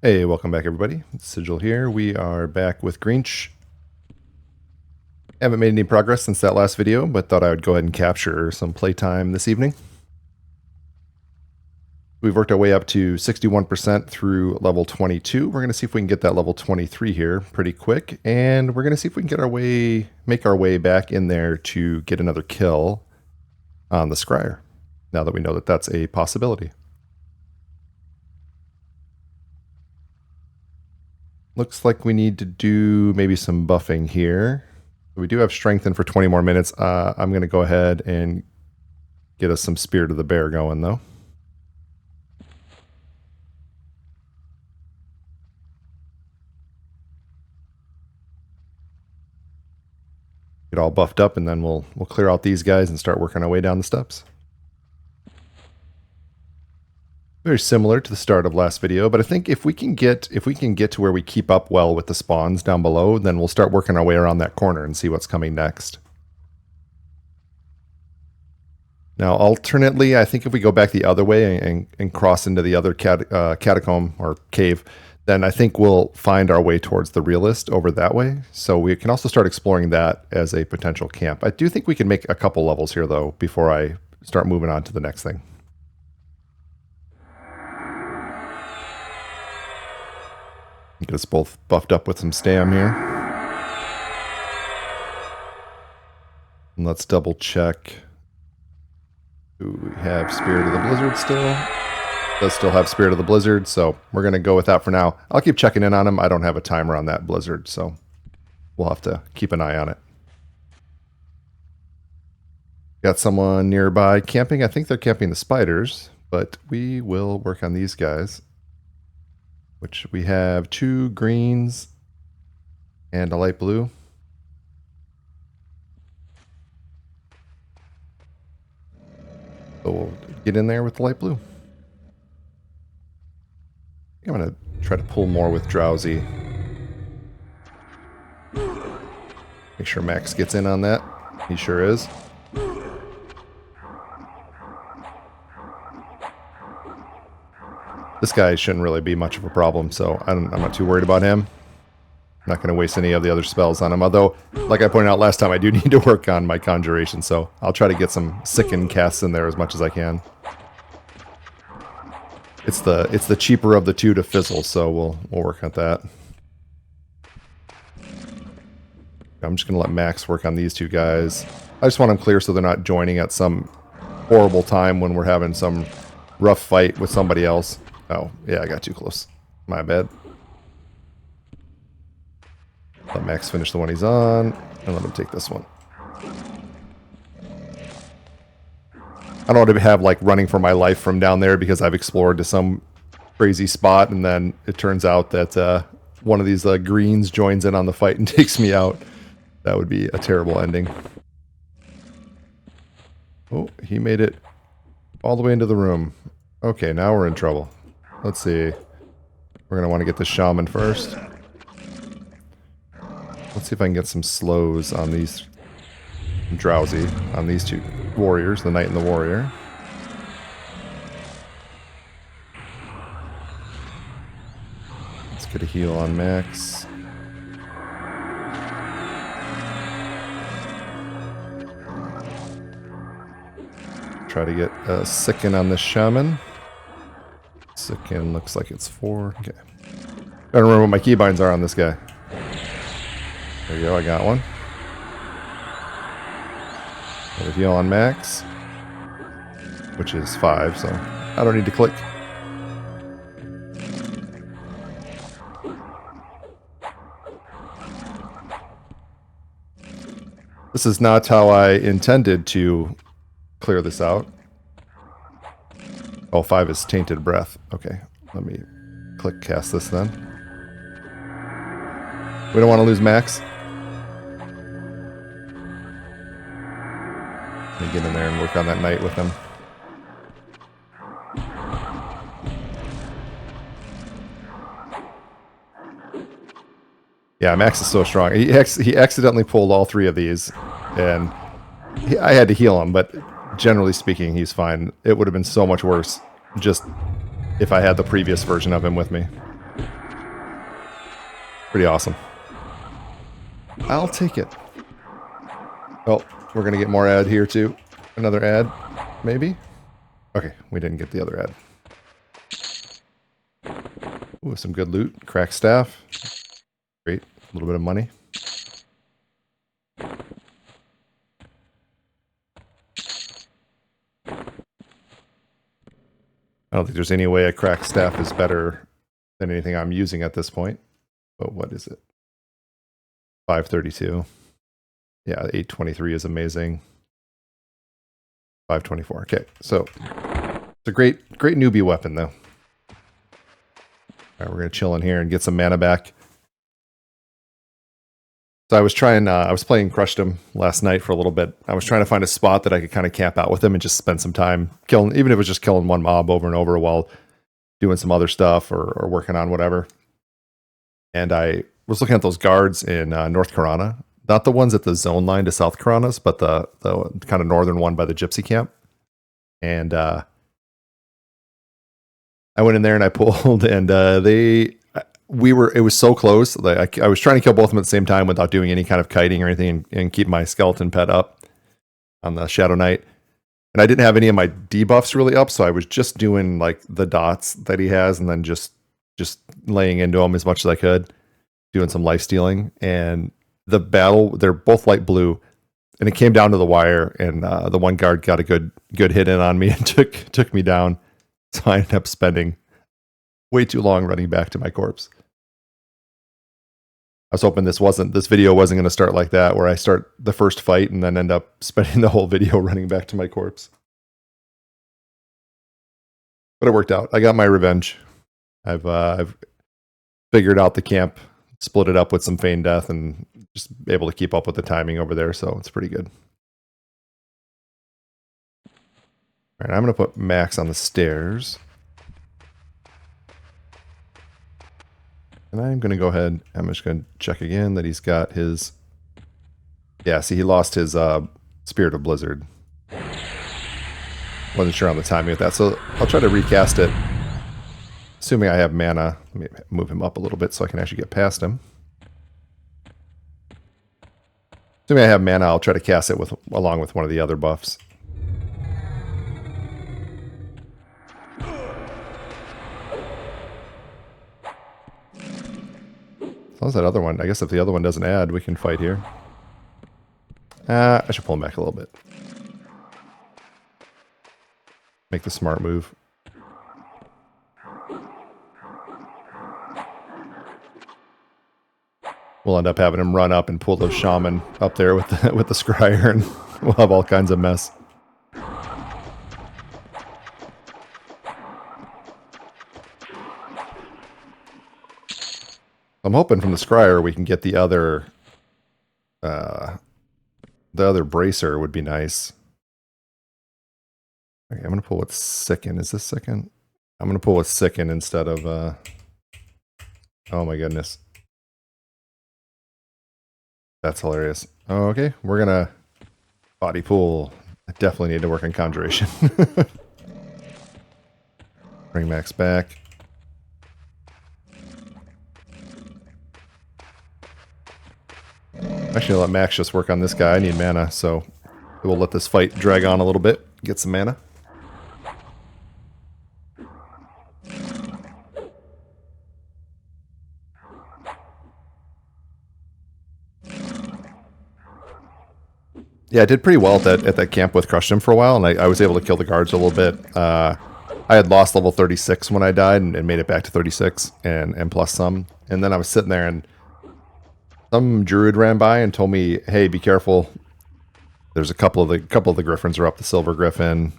Hey, welcome back everybody. Sigil here. We are back with Greench. Haven't made any progress since that last video, but thought I would go ahead and capture some playtime this evening. We've worked our way up to 61% through level 22. We're going to see if we can get that level 23 here pretty quick, and we're going to see if we can make our way back in there to get another kill on the Scryer, now that we know that that's a possibility. Looks like we need to do maybe some buffing here. We do have strengthen for 20 more minutes. I'm going to go ahead and get us some Spirit of the Bear going, though. Get all buffed up, and then we'll clear out these guys and start working our way down the steps. Very similar to the start of last video, but I think if we can get to where we keep up well with the spawns down below, then we'll start working our way around that corner and see what's coming next. Now, alternately, I think if we go back the other way and cross into the other catacomb or cave, then I think we'll find our way towards the realist over that way. So we can also start exploring that as a potential camp. I do think we can make a couple levels here, though, before I start moving on to the next thing. Get us both buffed up with some stam here. And let's double check. Do we have Spirit of the Blizzard still? Does still have Spirit of the Blizzard, so we're going to go with that for now. I'll keep checking in on him. I don't have a timer on that Blizzard, so we'll have to keep an eye on it. Got someone nearby camping. I think they're camping the spiders, but we will work on these guys. Which we have 2 greens and a light blue. So we'll get in there with the light blue. I'm going to try to pull more with Drowsy. Make sure Max gets in on that. He sure is. This guy shouldn't really be much of a problem, so I'm not too worried about him. I'm not going to waste any of the other spells on him, although, like I pointed out last time, I do need to work on my conjuration, so I'll try to get some sicken casts in there as much as I can. It's the cheaper of the two to fizzle, so we'll work on that. I'm just going to let Max work on these 2 guys. I just want them clear so they're not joining at some horrible time when we're having some rough fight with somebody else. Oh, yeah, I got too close. My bad. Let Max finish the one he's on, and let him take this one. I don't want to have, like, running for my life from down there because I've explored to some crazy spot, and then it turns out that one of these greens joins in on the fight and takes me out. That would be a terrible ending. Oh, he made it all the way into the room. Okay, now we're in trouble. Let's see. We're going to want to get the shaman first. Let's see if I can get some slows on these Drowsy, on these 2 warriors, the knight and the warrior. Let's get a heal on Max. Try to get a sicken on the shaman. Sicken looks like it's 4. Okay. Gotta remember what my keybinds are on this guy. There you go, I got one. Got a heal on Max, which is 5, so I don't need to click. This is not how I intended to clear this out. Oh, 5 is Tainted Breath. Okay, let me click cast this then. We don't want to lose Max. Let me get in there and work on that knight with him. Yeah, Max is so strong. He accidentally pulled all 3 of these, and I had to heal him, but generally speaking, he's fine. It would have been so much worse just if I had the previous version of him with me. Pretty awesome. I'll take it. Oh, we're going to get more ad here too. Another ad, maybe? Okay, we didn't get the other ad. Ooh, some good loot. Cracked staff. Great. A little bit of money. I don't think there's any way a cracked staff is better than anything I'm using at this point. But what is it? 532. Yeah, 823 is amazing. 524. Okay, so it's a great newbie weapon though. All right, we're gonna chill in here and get some mana back. So I was trying, I was playing Crushed Him last night for a little bit. I was trying to find a spot that I could kind of camp out with him and just spend some time killing, even if it was just killing one mob over and over while doing some other stuff or working on whatever. And I was looking at those guards in North Karana, not the ones at the zone line to South Karanas, but the kind of northern one by the Gypsy camp. And I went in there and I pulled, and it was so close. Like I was trying to kill both of them at the same time without doing any kind of kiting or anything, and keep my skeleton pet up on the Shadow Knight. And I didn't have any of my debuffs really up, so I was just doing like the dots that he has, and then just laying into him as much as I could, doing some life stealing. And the battle, they're both light blue, and it came down to the wire, and the one guard got a good hit in on me and took me down. So I ended up spending way too long running back to my corpse. I was hoping this video wasn't going to start like that, where I start the first fight and then end up spending the whole video running back to my corpse. But it worked out. I got my revenge. I've figured out the camp, split it up with some feign death, and just able to keep up with the timing over there, so it's pretty good. All right, I'm going to put Max on the stairs. And I'm going to go ahead, I'm just going to check again that he's got his... Yeah, see, he lost his Spirit of Blizzard. Wasn't sure on the timing of that, so I'll try to recast it. Assuming I have mana. Let me move him up a little bit so I can actually get past him. Assuming I have mana, I'll try to cast it along with one of the other buffs. As long as that other one, I guess if the other one doesn't add, we can fight here. I should pull him back a little bit. Make the smart move. We'll end up having him run up and pull the shaman up there with the scryer, and we'll have all kinds of mess. I'm hoping from the scryer we can get the other bracer would be nice. Okay, I'm gonna pull with Sicken. Is this Sicken? I'm gonna pull with Sicken instead of oh my goodness. That's hilarious. Oh, okay, we're gonna body pool. I definitely need to work on conjuration. Bring Max back. Actually, I'll let Max just work on this guy. I need mana, so we'll let this fight drag on a little bit. Get some mana. Yeah, I did pretty well at that camp with Crushed Him for a while, and I was able to kill the guards a little bit. I had lost level 36 when I died and made it back to 36 and plus some. And then I was sitting there and some druid ran by and told me, "Hey, be careful. There's a couple of the griffins are up the Silver Griffin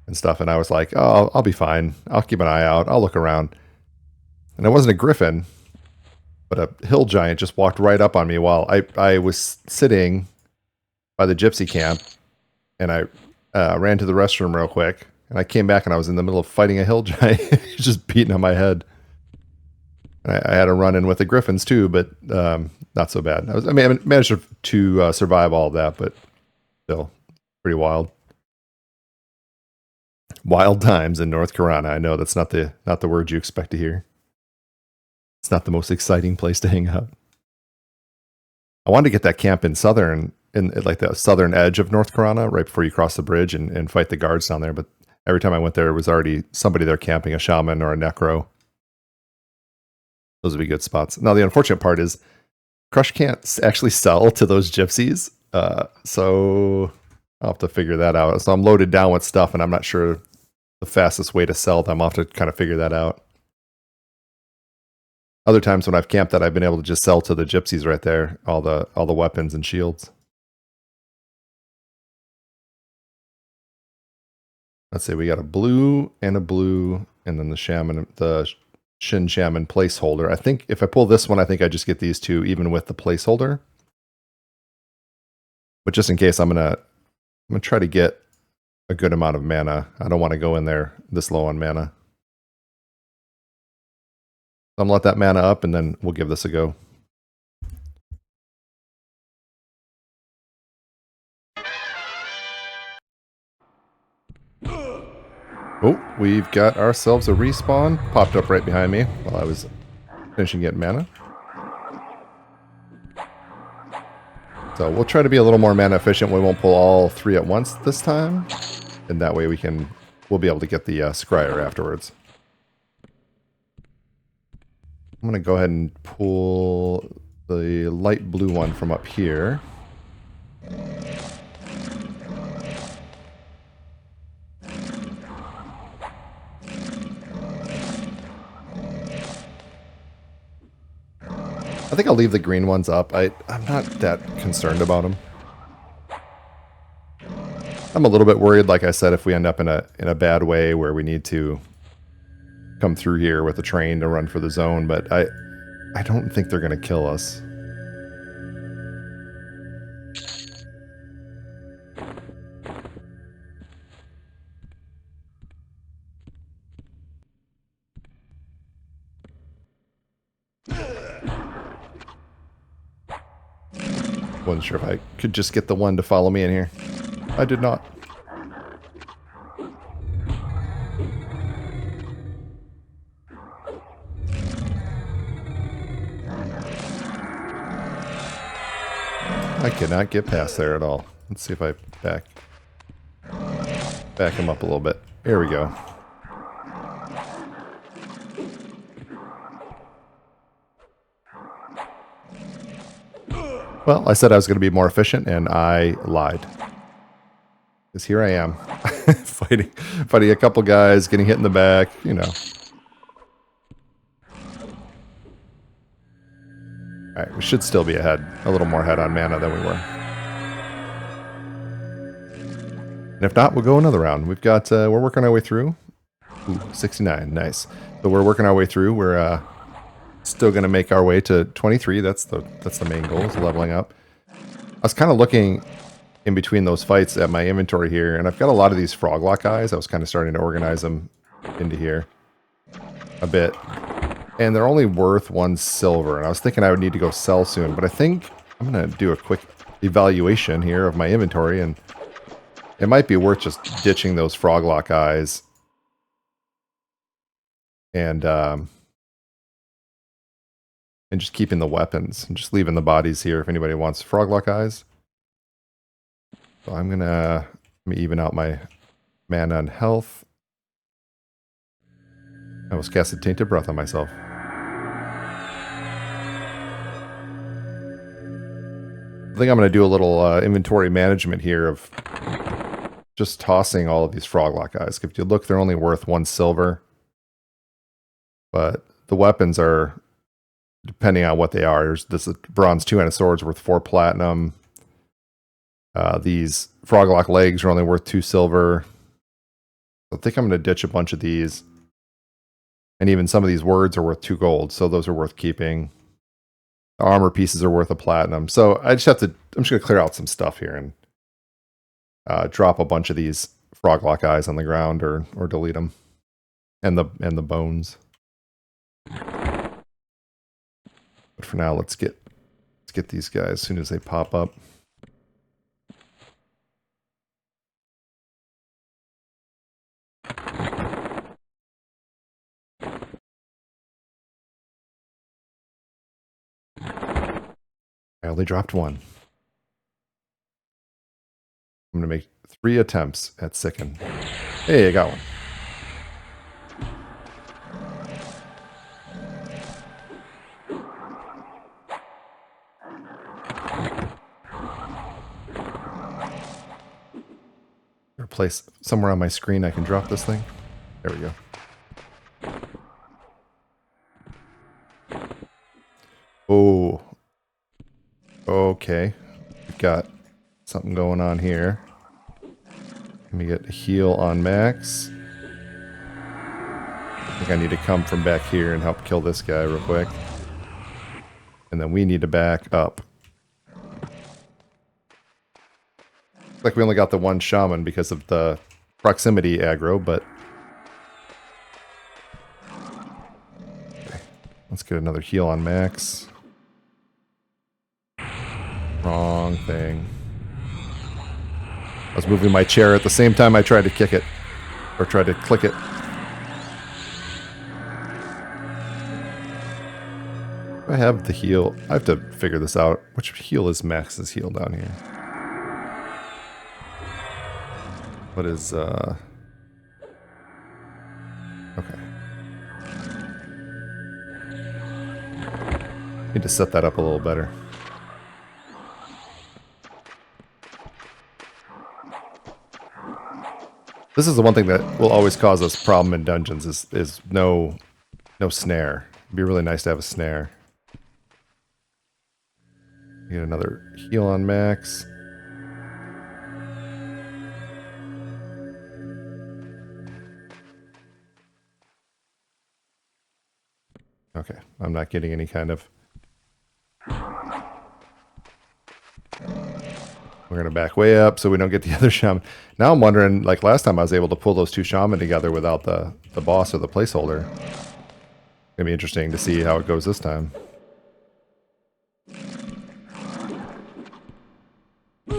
and stuff." And I was like, "Oh, I'll be fine. I'll keep an eye out. I'll look around." And it wasn't a griffin, but a hill giant just walked right up on me while I was sitting by the gypsy camp, and I ran to the restroom real quick, and I came back and I was in the middle of fighting a hill giant, just beating on my head. And I had a run in with the griffins too, but not so bad. I managed to survive all of that, but still pretty wild. Wild times in North Karana. I know that's not the word you expect to hear. It's not the most exciting place to hang out. I wanted to get that camp in like the southern edge of North Corona, right before you cross the bridge and fight the guards down there. But every time I went there was already somebody there camping, a shaman or a necro. Those would be good spots. Now the unfortunate part is Crush can't actually sell to those gypsies, so I'll have to figure that out. So I'm loaded down with stuff, and I'm not sure the fastest way to sell them. I'll have to kind of figure that out. Other times when I've camped that, I've been able to just sell to the gypsies right there, all the weapons and shields. Let's see, we got a blue, and then the Shin Shaman placeholder. I think if I pull this one, I think I just get these two even with the placeholder. But just in case, I'm gonna try to get a good amount of mana. I don't want to go in there this low on mana. So I'm gonna let that mana up, and then we'll give this a go. Oh, we've got ourselves a respawn. Popped up right behind me while I was finishing getting mana. So we'll try to be a little more mana efficient. We won't pull all three at once this time. And that way we'll be able to get the scryer afterwards. I'm going to go ahead and pull the light blue one from up here. I think I'll leave the green ones up. I'm not that concerned about them. I'm a little bit worried, like I said, if we end up in a bad way where we need to come through here with a train to run for the zone, but I don't think they're going to kill us. Wasn't sure if I could just get the one to follow me in here. I did not. I cannot get past there at all. Let's see if I back him up a little bit. There we go. Well, I said I was going to be more efficient, and I lied. Because here I am, fighting a couple guys, getting hit in the back, you know. Alright, we should still be ahead, a little more ahead on mana than we were. And if not, we'll go another round. We've got, we're working our way through. Ooh, 69, nice. So we're working our way through. We're still going to make our way to 23. That's the main goal, is leveling up. I was kind of looking in between those fights at my inventory here, and I've got a lot of these Froglok guys. I was kind of starting to organize them into here a bit. And they're only worth 1 silver, and I was thinking I would need to go sell soon, but I think I'm going to do a quick evaluation here of my inventory, and it might be worth just ditching those Froglok eyes and just keeping the weapons and just leaving the bodies here if anybody wants Froglock eyes. So I'm gonna even out my mana and health. I almost casted Tainted Breath on myself. I think I'm gonna do a little inventory management here of just tossing all of these Froglock eyes. If you look, they're only worth 1 silver. But the weapons are, depending on what they are, there's this bronze 2-handed sword's worth 4 platinum. These Froglock legs are only worth 2 silver. I think I'm going to ditch a bunch of these. And even some of these words are worth 2 gold, so those are worth keeping. The armor pieces are worth a platinum. So I'm just going to clear out some stuff here and drop a bunch of these Froglock eyes on the ground or delete them. And the bones. But for now, let's get these guys as soon as they pop up. I only dropped one. I'm going to make 3 attempts at Sicken. Hey, I got one. Place somewhere on my screen I can drop this thing. There we go. Oh. Okay. We've got something going on here. Let me get a heal on Max. I think I need to come from back here and help kill this guy real quick. And then we need to back up. Looks like we only got the one shaman because of the proximity aggro, but... Okay. Let's get another heal on Max. Wrong thing. I was moving my chair at the same time I tried to kick it. Or tried to click it. I have the heal. I have to figure this out. Which heal is Max's heal down here? What is, Okay. Need to set that up a little better. This is the one thing that will always cause us problem in dungeons is no snare. It'd be really nice to have a snare. Get another heal on Max. Okay, I'm not getting any kind of... We're going to back way up so we don't get the other shaman. Now I'm wondering, like last time I was able to pull those 2 shaman together without the boss or the placeholder. It's going to be interesting to see how it goes this time. I'm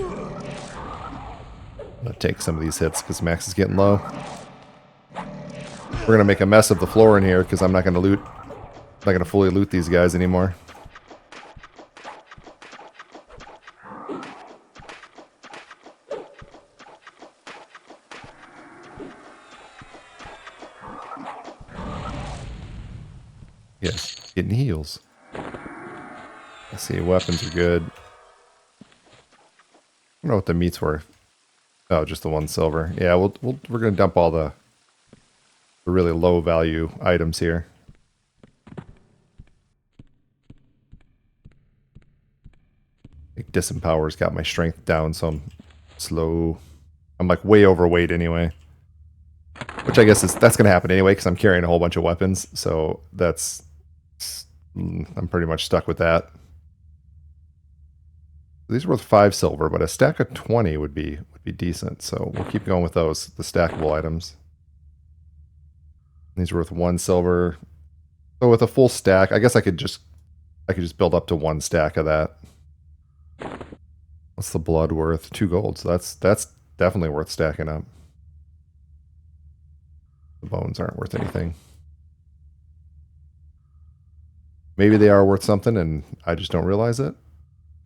going to take some of these hits because Max is getting low. We're going to make a mess of the floor in here because I'm not going to loot... I'm not going to fully loot these guys anymore. Yes, getting heals. Let's see, weapons are good. I don't know what the meat's worth. Oh, just the 1 silver. Yeah, we're going to dump all the really low value items here. Disempower's got my strength down, so I'm slow. I'm like way overweight anyway. Which I guess that's going to happen anyway because I'm carrying a whole bunch of weapons. So that's... I'm pretty much stuck with that. These are worth 5 silver, but a stack of 20 would be decent. So we'll keep going with those, the stackable items. These are worth 1 silver. So with a full stack, I guess I could just build up to 1 stack of that. What's the blood worth? 2 gold. So that's definitely worth stacking up. The bones aren't worth anything. Maybe they are worth something and I just don't realize it.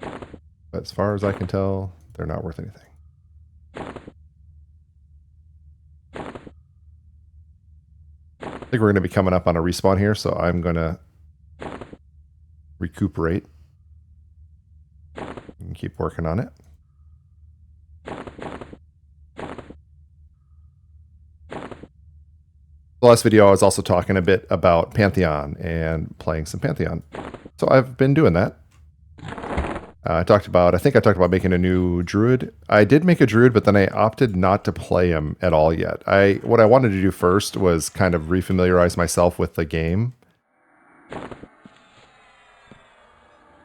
But as far as I can tell, they're not worth anything. I think we're going to be coming up on a respawn here, so I'm going to recuperate. And keep working on it. The last video I was also talking a bit about Pantheon and playing some Pantheon. So I've been doing that. I think I talked about making a new druid. I did make a druid, but then I opted not to play him at all yet. What I wanted to do first was kind of refamiliarize myself with the game.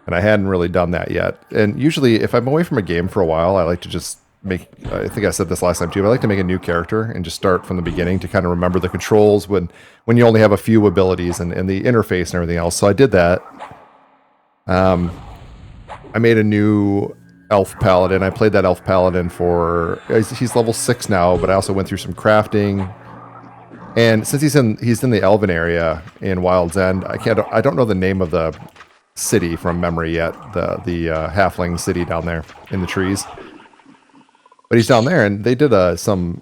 And I hadn't really done that yet. And usually if I'm away from a game for a while, I like to just I think I said this last time too, but I like to make a new character and just start from the beginning to kind of remember the controls when you only have a few abilities and the interface and everything else. So I did that. I made a new elf paladin. I played that elf paladin he's level 6 now, but I also went through some crafting. And since he's in the elven area in Wild's End, I don't know the name of the city from memory yet, the halfling city down there in the trees. But he's down there, and they did some,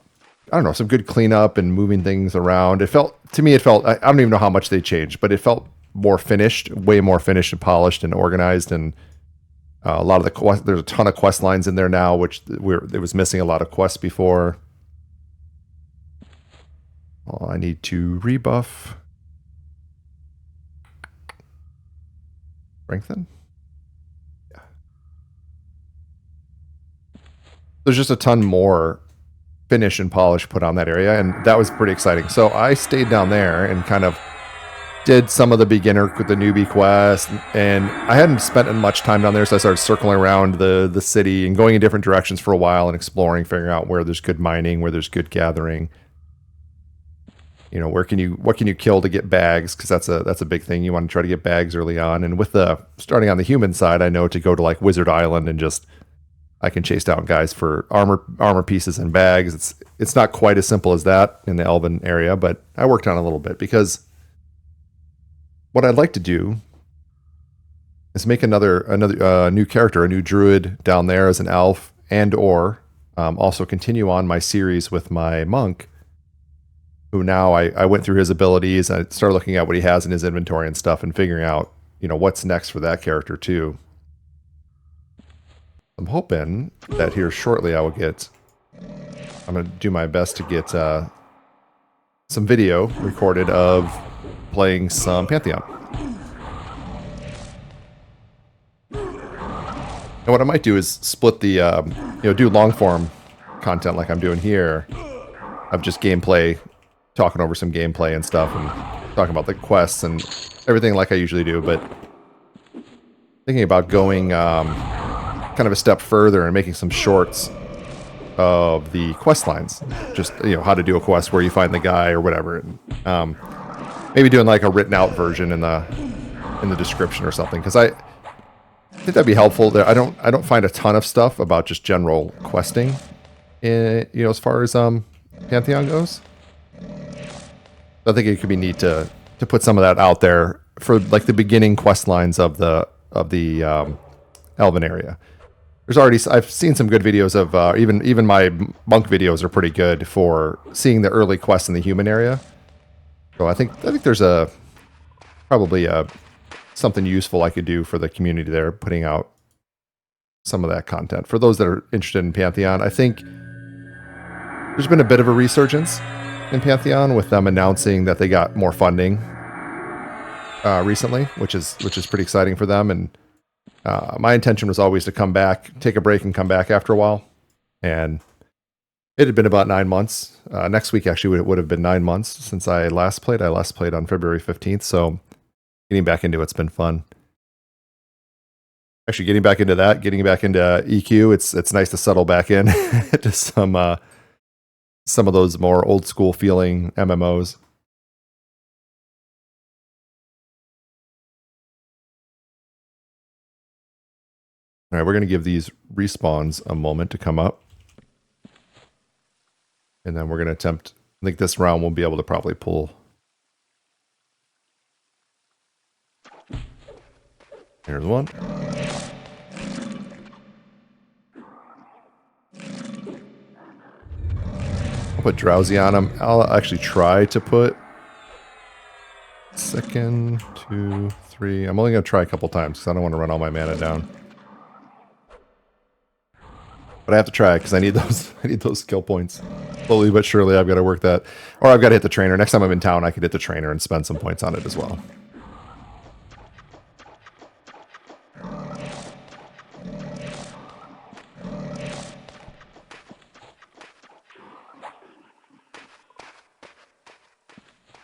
I don't know, some good cleanup and moving things around. It felt, to me, I don't even know how much they changed, but it felt more finished, way more finished and polished and organized. And a lot of the there's a ton of quest lines in there now, which it was missing a lot of quests before. Oh, I need to rebuff. Strengthen? Yeah. There's just a ton more finish and polish put on that area, and that was pretty exciting. So I stayed down there and kind of did some of the beginner, the newbie quest, and I hadn't spent much time down there, so I started circling around the city and going in different directions for a while and exploring, figuring out where there's good mining, where there's good gathering. You know, what can you kill to get bags? Because that's a big thing. You want to try to get bags early on. And with starting on the human side, I know to go to like Wizard Island and I can chase down guys for armor pieces and bags. It's not quite as simple as that in the Elven area, but I worked on it a little bit because what I'd like to do is make another new character, a new druid down there as an elf, and or also continue on my series with my monk, who now I went through his abilities. I started looking at what he has in his inventory and stuff and figuring out, you know, what's next for that character too. I'm hoping that here shortly I'm going to do my best to get some video recorded of playing some Pantheon. And what I might do is split the, do long form content like I'm doing here of just gameplay, talking over some gameplay and stuff and talking about the quests and everything like I usually do, but thinking about going kind of a step further and making some shorts of the quest lines. Just, how to do a quest, where you find the guy or whatever. And, maybe doing like a written out version in the description or something, because I think that'd be helpful. I don't find a ton of stuff about just general questing, as far as Pantheon goes. I think it could be neat to put some of that out there for like the beginning quest lines of the Elven area. I've seen some good videos of even my monk videos are pretty good for seeing the early quests in the human area. So I think there's probably something useful I could do for the community there, putting out some of that content for those that are interested in Pantheon. I think there's been a bit of a resurgence in Pantheon with them announcing that they got more funding recently, which is pretty exciting for them. And my intention was always to come back, take a break, and come back after a while. And it had been about 9 months. Next week, actually, it would have been 9 months since I last played. I last played on February 15th, so getting back into it's been fun. Actually, getting back into EQ, it's nice to settle back in to some of those more old school feeling MMOs. All right, we're going to give these respawns a moment to come up. And then we're going to attempt, I think this round we'll be able to probably pull. Here's one. I'll put Drowsy on him. I'll actually try to put 2, 3. I'm only going to try a couple times because I don't want to run all my mana down. But I have to try because I need those skill points. Slowly but surely I've got to work that. Or I've got to hit the trainer. Next time I'm in town, I could hit the trainer and spend some points on it as well.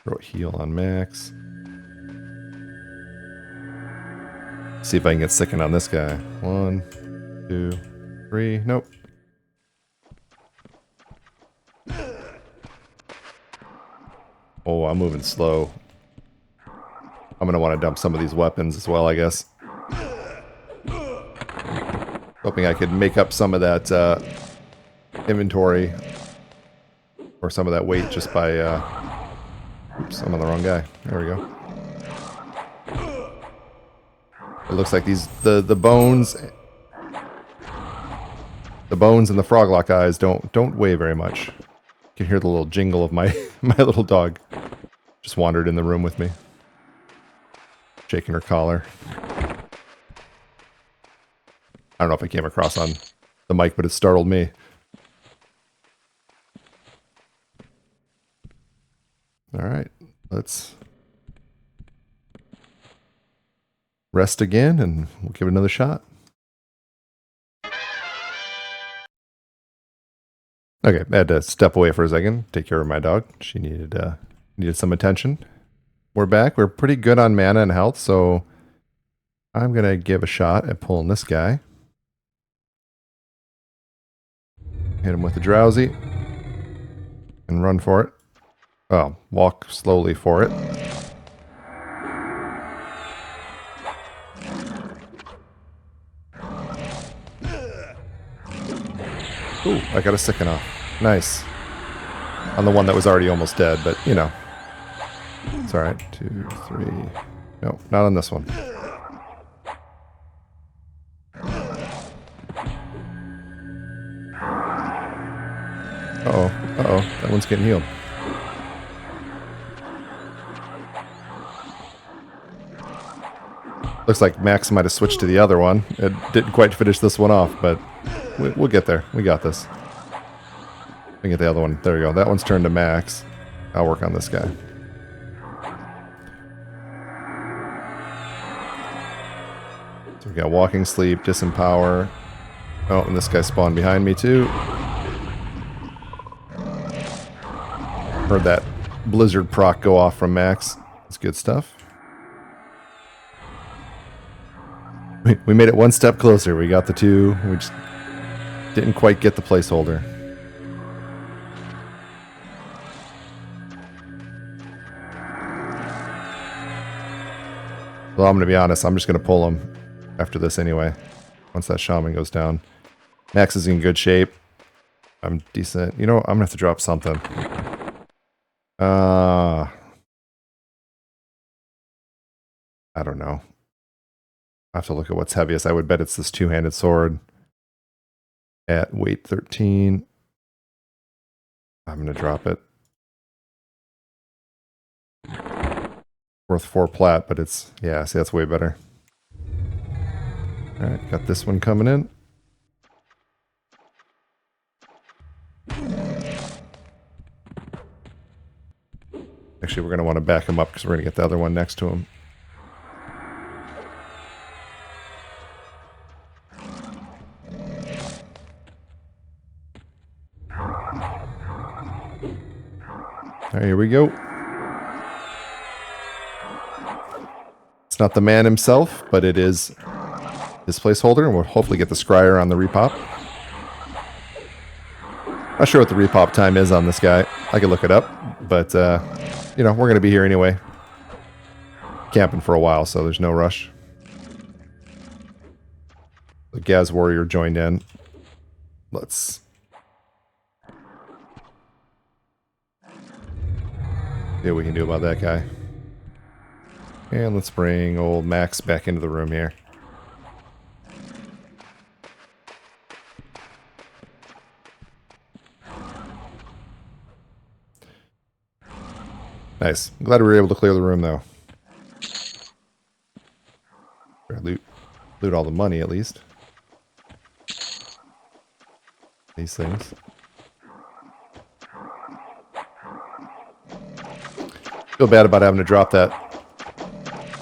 Throw a heal on max. See if I can get sickened on this guy. 1, 2, 3. Nope. Oh, I'm moving slow. I'm going to want to dump some of these weapons as well, I guess. Hoping I could make up some of that inventory or some of that weight just by... oops, I'm on the wrong guy. There we go. It looks like the bones and the Froglok eyes don't weigh very much. You can hear the little jingle of my my little dog. Just wandered in the room with me, shaking her collar. I don't know if it came across on the mic, but it startled me. All right, let's rest again, and we'll give it another shot. Okay, I had to step away for a second, take care of my dog. She needed some attention. We're back. We're pretty good on mana and health, so I'm going to give a shot at pulling this guy. Hit him with a drowsy. And run for it. Oh, walk slowly for it. Ooh, I got a second off. Nice. On the one that was already almost dead, but, you know. It's alright. 2, 3... No, not on this one. Uh-oh. Uh-oh. That one's getting healed. Looks like Max might have switched to the other one. It didn't quite finish this one off, but we'll get there. We got this. We get the other one. There we go. That one's turned to Max. I'll work on this guy. So we got Walking Sleep, Disempower. Oh, and this guy spawned behind me too. Heard that Blizzard proc go off from Max. That's good stuff. We made it one step closer. We got the 2. We just didn't quite get the placeholder. Well, I'm going to be honest. I'm just going to pull him after this anyway. Once that shaman goes down. Max is in good shape. I'm decent. You know, I'm going to have to drop something. I don't know. I have to look at what's heaviest. I would bet it's this two-handed sword at weight 13. I'm going to drop it. Worth 4 plat, but it's... Yeah, see, that's way better. Alright, got this one coming in. Actually, we're going to want to back him up because we're going to get the other one next to him. Alright, here we go. It's not the man himself, but it is his placeholder, and we'll hopefully get the scryer on the repop. Not sure what the repop time is on this guy. I could look it up, but, you know, we're going to be here anyway. Camping for a while, so there's no rush. The Gaz Warrior joined in. Let's... see what we can do about that guy. And let's bring old Max back into the room here. Nice. I'm glad we were able to clear the room, though. Loot all the money, at least. These things. Feel bad about having to drop that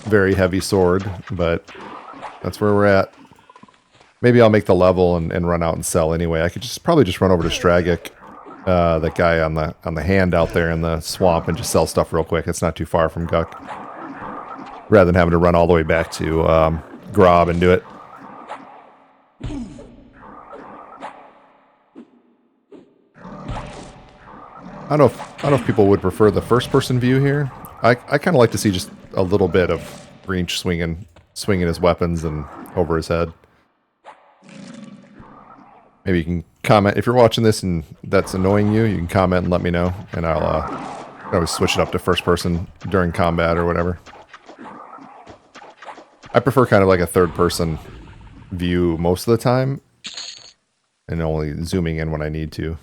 very heavy sword, but that's where we're at. Maybe I'll make the level and run out and sell anyway. I could probably just run over to Stragic, that guy on the hand out there in the swamp, and just sell stuff real quick. It's not too far from Guck. Rather than having to run all the way back to Grobb and do it. I don't know if people would prefer the first-person view here. I kind of like to see just a little bit of Greench swinging his weapons and over his head. Maybe you can comment if you're watching this and that's annoying you. You can comment and let me know, and I'll always switch it up to first-person during combat or whatever. I prefer kind of like a third-person view most of the time, and only zooming in when I need to.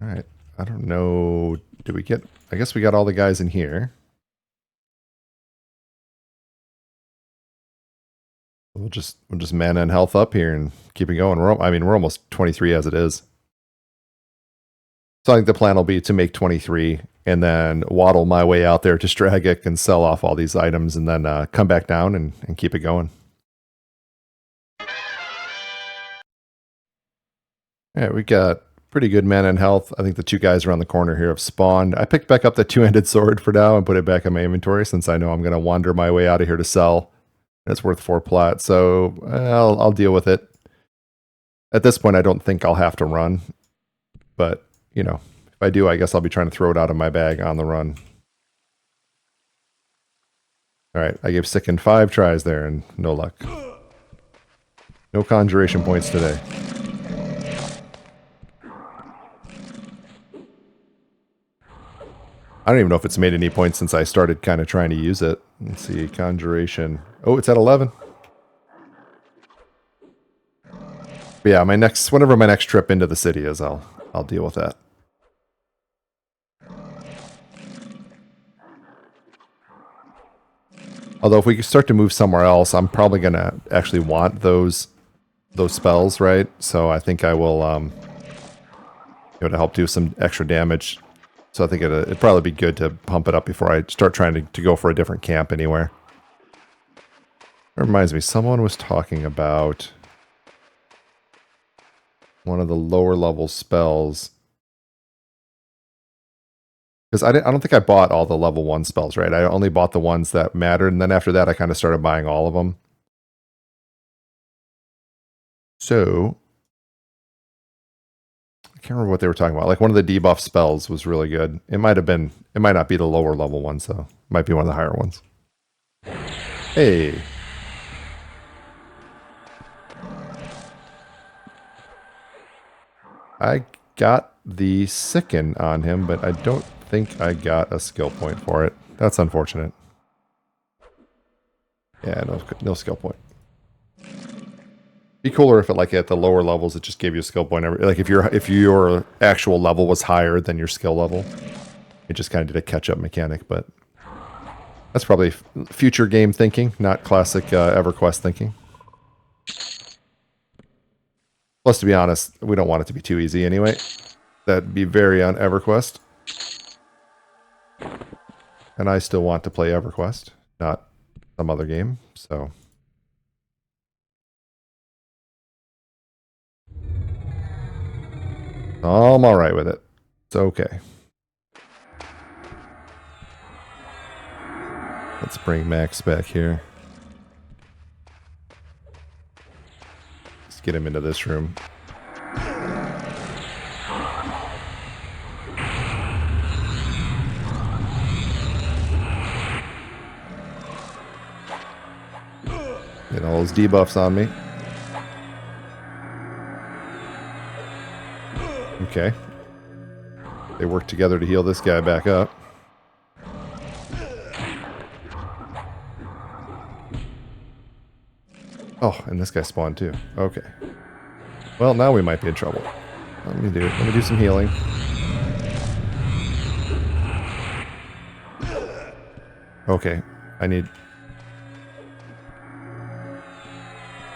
All right. I don't know. Did we get... I guess we got all the guys in here. We'll just mana and health up here and keep it going. I mean, we're almost 23 as it is. So I think the plan will be to make 23 and then waddle my way out there to Stragic and sell off all these items and then come back down and keep it going. All right, we got pretty good mana and health. I think the two guys around the corner here have spawned. I picked back up the two-handed sword for now and put it back in my inventory since I know I'm going to wander my way out of here to sell. It's worth 4 plat, so I'll deal with it. At this point, I don't think I'll have to run. But, you know, if I do, I guess I'll be trying to throw it out of my bag on the run. Alright, I gave Sicken 5 tries there and no luck. No conjuration points today. I don't even know if it's made any points since I started kind of trying to use it. Let's see, conjuration. Oh, it's at 11. But yeah, whenever my next trip into the city is, I'll deal with that. Although if we start to move somewhere else, I'm probably gonna actually want those spells, right? So I think I will to help do some extra damage. So I think it'd probably be good to pump it up before I start trying to go for a different camp anywhere. That reminds me, someone was talking about one of the lower level spells. Because I don't think I bought all the level 1 spells, right? I only bought the ones that mattered, and then after that I kind of started buying all of them. So, I can't remember what they were talking about. Like one of the debuff spells was really good. It might not be the lower level ones though. It might be one of the higher ones. Hey. I got the Sicken on him, but I don't think I got a skill point for it. That's unfortunate. Yeah, no skill point. Be cooler if at the lower levels it just gave you a skill point. Like if your actual level was higher than your skill level, it just kind of did a catch-up mechanic. But that's probably future game thinking, not classic Everquest thinking. Plus, to be honest, we don't want it to be too easy anyway. That'd be very on EverQuest. And I still want to play EverQuest, not some other game, so... I'm alright with it. It's okay. Let's bring Max back here. Let's get him into this room. Get all those debuffs on me. Okay. They work together to heal this guy back up. Oh, and this guy spawned too. Okay. Well, now we might be in trouble. Let me do some healing. Okay. I need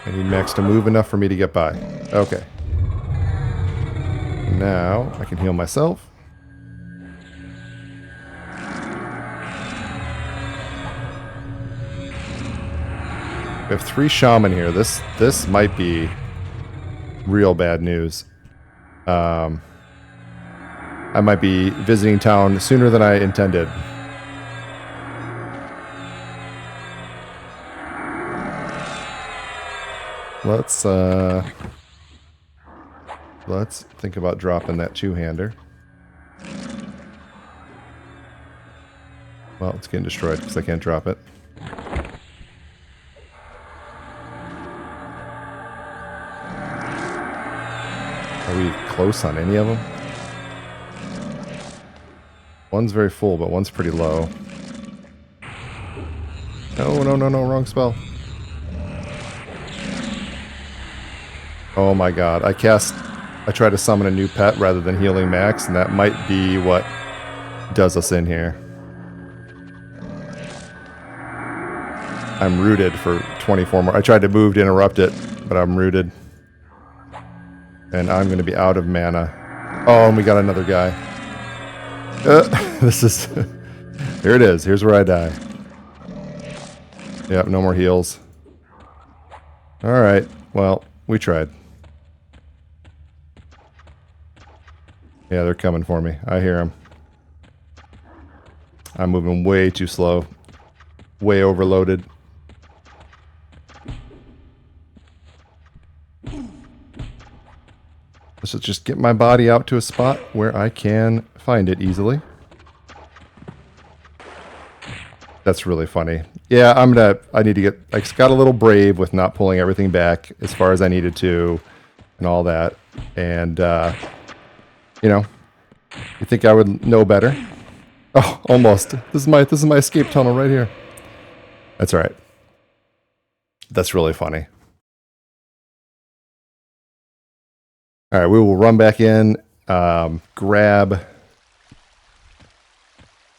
Max to move enough for me to get by. Okay. Now I can heal myself. We have 3 shaman here. This might be real bad news. I might be visiting town sooner than I intended. Let's think about dropping that 2-hander. Well, it's getting destroyed because I can't drop it. Are we close on any of them? One's very full, but one's pretty low. No, no, no, no, wrong spell. Oh my god, I try to summon a new pet rather than healing Max, and that might be what does us in here. I'm rooted for 24 more. I tried to move to interrupt it, but I'm rooted. And I'm going to be out of mana. Oh, and we got another guy. This is... Here it is. Here's where I die. Yep, no more heals. Alright, well, we tried. Yeah, they're coming for me. I hear them. I'm moving way too slow. Way overloaded. Let's just get my body out to a spot where I can find it easily. That's really funny. Yeah, I need to get... I got a little brave with not pulling everything back as far as I needed to and all that. And, you know, you think I would know better? Oh, almost. This is my escape tunnel right here. That's all right. That's really funny. All right, we will run back in, grab...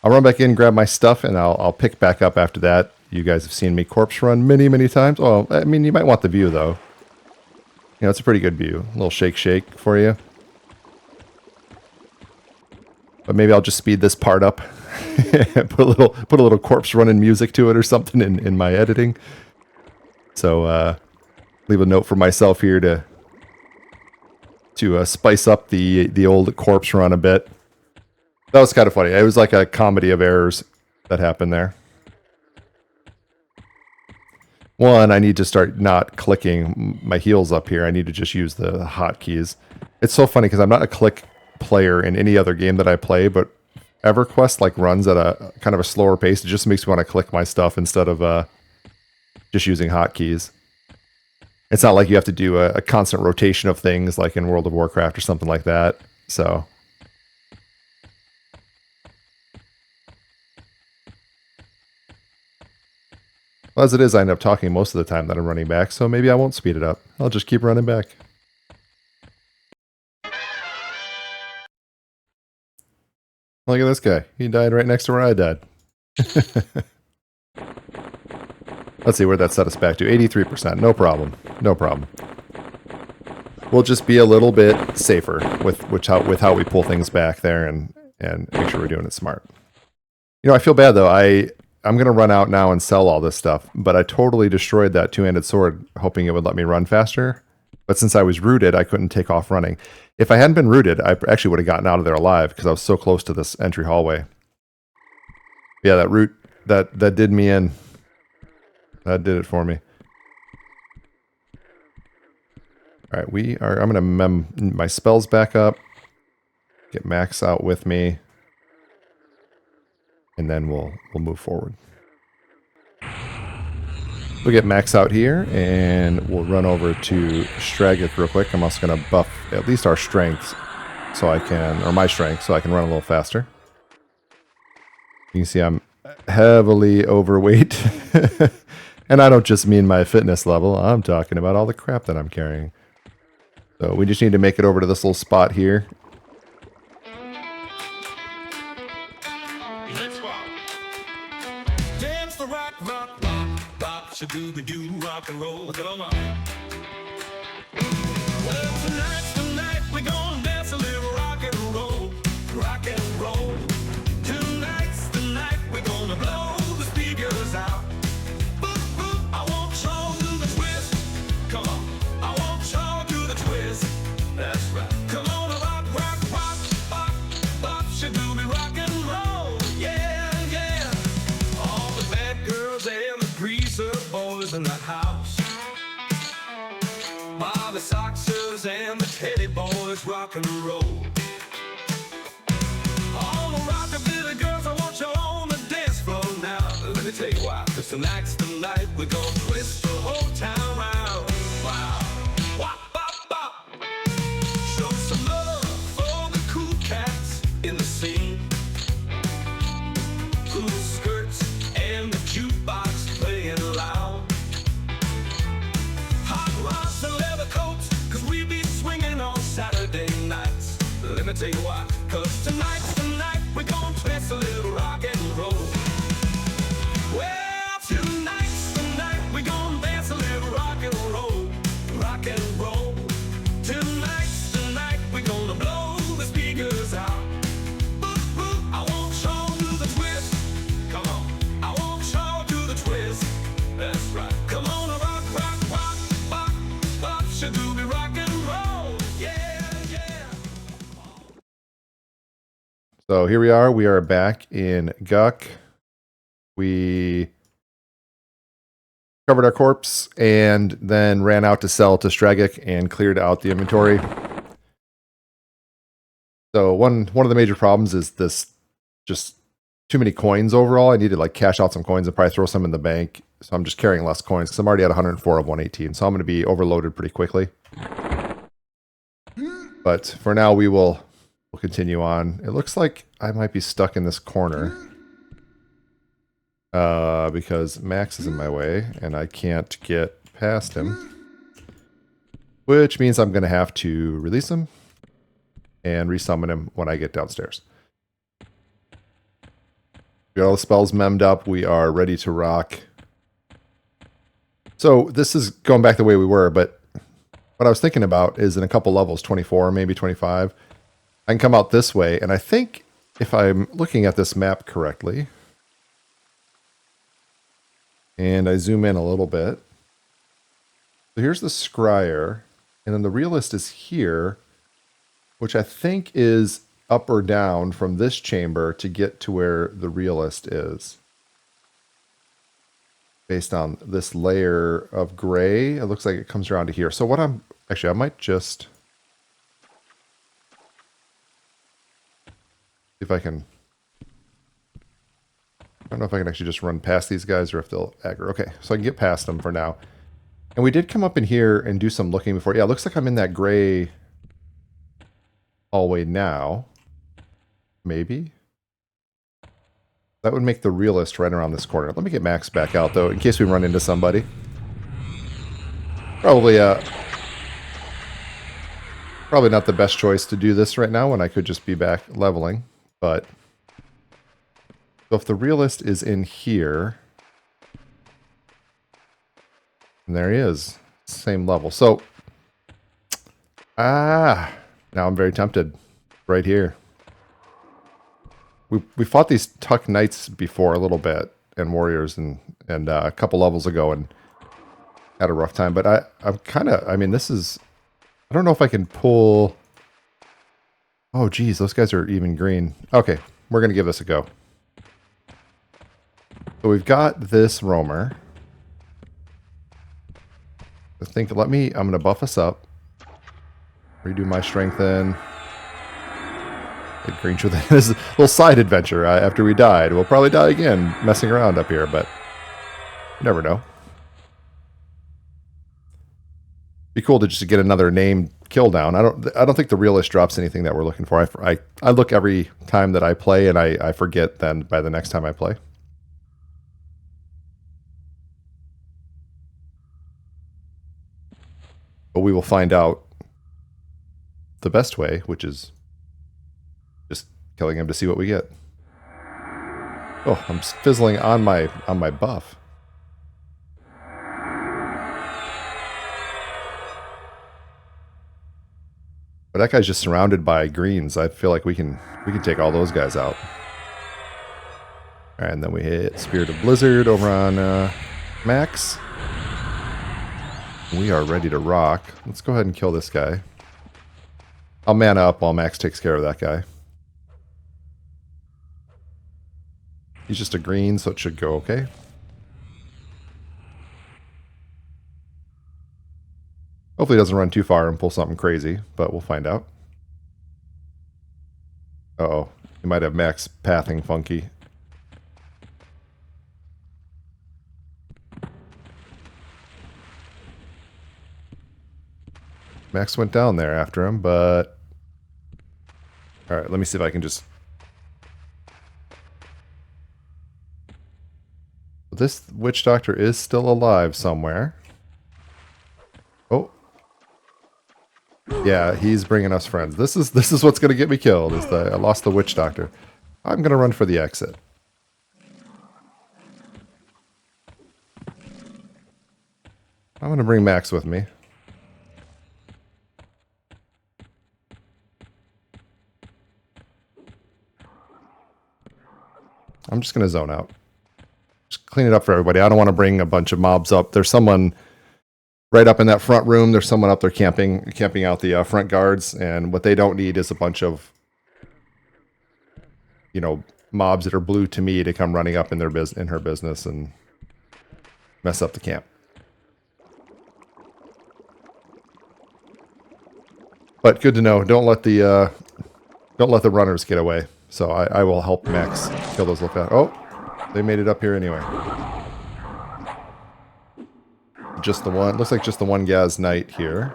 I'll run back in, grab my stuff, and I'll pick back up after that. You guys have seen me corpse run many, many times. Oh, I mean, you might want the view, though. You know, it's a pretty good view. A little shake for you. But maybe I'll just speed this part up. put a little corpse running music to it or something in my editing. So, leave a note for myself here to spice up the old corpse run a bit. That was kind of funny. It was like a comedy of errors that happened there. One, I need to start not clicking my heels up here. I need to just use the hotkeys. It's so funny because I'm not a click player in any other game that I play, but Everquest like runs at a kind of a slower pace. It just makes me want to click my stuff instead of just using hotkeys. It's not like you have to do a constant rotation of things like in World of Warcraft or something like that. So... Well, as it is, I end up talking most of the time that I'm running back, so maybe I won't speed it up. I'll just keep running back. Look at this guy. He died right next to where I died. Let's see where that set us back to. 83%. No problem. No problem. We'll just be a little bit safer with how we pull things back there and make sure we're doing it smart. You know, I feel bad, though. I'm going to run out now and sell all this stuff, but I totally destroyed that two-handed sword, hoping it would let me run faster. But since I was rooted, I couldn't take off running. If I hadn't been rooted, I actually would have gotten out of there alive because I was so close to this entry hallway. Yeah, that root, that did me in. That did it for me. All right, I'm going to mem my spells back up, get Max out with me. And then we'll move forward. We'll get Max out here, and we'll run over to Stragik real quick. I'm also going to buff at least our strength, so I can, or my strength, so I can run a little faster. You can see I'm heavily overweight. And I don't just mean my fitness level. I'm talking about all the crap that I'm carrying. So we just need to make it over to this little spot here. Do rock and roll, come on. Well, tonight's the night we're gonna dance a little rock and roll, rock and roll. Tonight's the night we're gonna blow the speakers out. Boop, boop, I want y'all to the twist. Come on, I want y'all to the twist. That's right. Come on, rock, rock, rock, rock, rock, should do me rock and roll. Yeah, yeah. All the bad girls and the greaser boys in the house. Bobby Soxers and the Teddy boys rock and roll. All the rockabilly girls, I want you on the dance floor now. Let me tell you why. 'Cause tonight's the night we're gonna twist the whole town round. Wow. Wop, bop, bop. Show some love for the cool cats in the scene. Cool skirts and the jukebox play. me tell you why. Cause tonight's the night we're gonna twist a little rock and roll. Well, tonight's the night we're gonna dance a little rock and roll. Rock and roll. Tonight's the night we're gonna blow the speakers out. Boop, boop, I won't show you the twist. Come on, I won't show you the twist. That's right. Come on, rock, rock, rock, rock, rock, shadooby rock and roll. Yeah, yeah. So here we are. We are back in Guck. We covered our corpse and then ran out to sell to Stragic and cleared out the inventory. So one of the major problems is this just too many coins overall. I need to like cash out some coins and probably throw some in the bank. So I'm just carrying less coins because I'm already at 104 of 118. So I'm going to be overloaded pretty quickly. But for now, we'll continue on. It looks like I might be stuck in this corner. Because Max is in my way and I can't get past him. Which means I'm going to have to release him and resummon him when I get downstairs. We got all the spells memmed up. We are ready to rock. So this is going back the way we were, but what I was thinking about is in a couple levels, 24, maybe 25, I can come out this way. And I think if I'm looking at this map correctly, and I zoom in a little bit. So here's the scryer, and then the realist is here, which I think is up or down from this chamber to get to where the realist is. Based on this layer of gray, it looks like it comes around to here. So what actually, I might just see if I can. I don't know if I can actually just run past these guys or if they'll aggro. Okay, so I can get past them for now. And we did come up in here and do some looking before. Yeah, it looks like I'm in that gray hallway now. Maybe. That would make the realist right around this corner. Let me get Max back out, though, in case we run into somebody. Probably not the best choice to do this right now when I could just be back leveling, but... So if the realist is in here, and there he is, same level. So, now I'm very tempted right here. We fought these Tuck Knights before a little bit, and Warriors, and a couple levels ago, and had a rough time. But I mean, this is, I don't know if I can pull. Oh, geez, those guys are even green. Okay, we're gonna give this a go. So we've got this roamer. I think, I'm going to buff us up. Redo my strengthen. Get Greench with this little side adventure after we died. We'll probably die again messing around up here, but you never know. Be cool to just get another named kill down. I don't think the realist drops anything that we're looking for. I look every time that I play and I forget then by the next time I play. But we will find out the best way, which is just killing him to see what we get. Oh, I'm fizzling on my buff. But that guy's just surrounded by greens. I feel like we can take all those guys out. All right, and then we hit Spirit of Blizzard over on Max. We are ready to rock. Let's go ahead and kill this guy. I'll mana up while Max takes care of that guy. He's just a green, so it should go okay. Hopefully he doesn't run too far and pull something crazy, but we'll find out. Uh-oh. He might have Max pathing funky. Max went down there after him, but... Alright, let me see if I can just... This witch doctor is still alive somewhere. Oh. Yeah, he's bringing us friends. This is what's going to get me killed. I lost the witch doctor. I'm going to run for the exit. I'm going to bring Max with me. I'm just going to zone out. Just clean it up for everybody. I don't want to bring a bunch of mobs up. There's someone right up in that front room. There's someone up there camping out the front guards, and what they don't need is a bunch of, you know, mobs that are blue to me to come running up in her business and mess up the camp. But good to know. Don't let the runners get away. So I will help Max kill those little guys. Oh, they made it up here anyway. Just the one. Looks like just the one Gaz Knight here.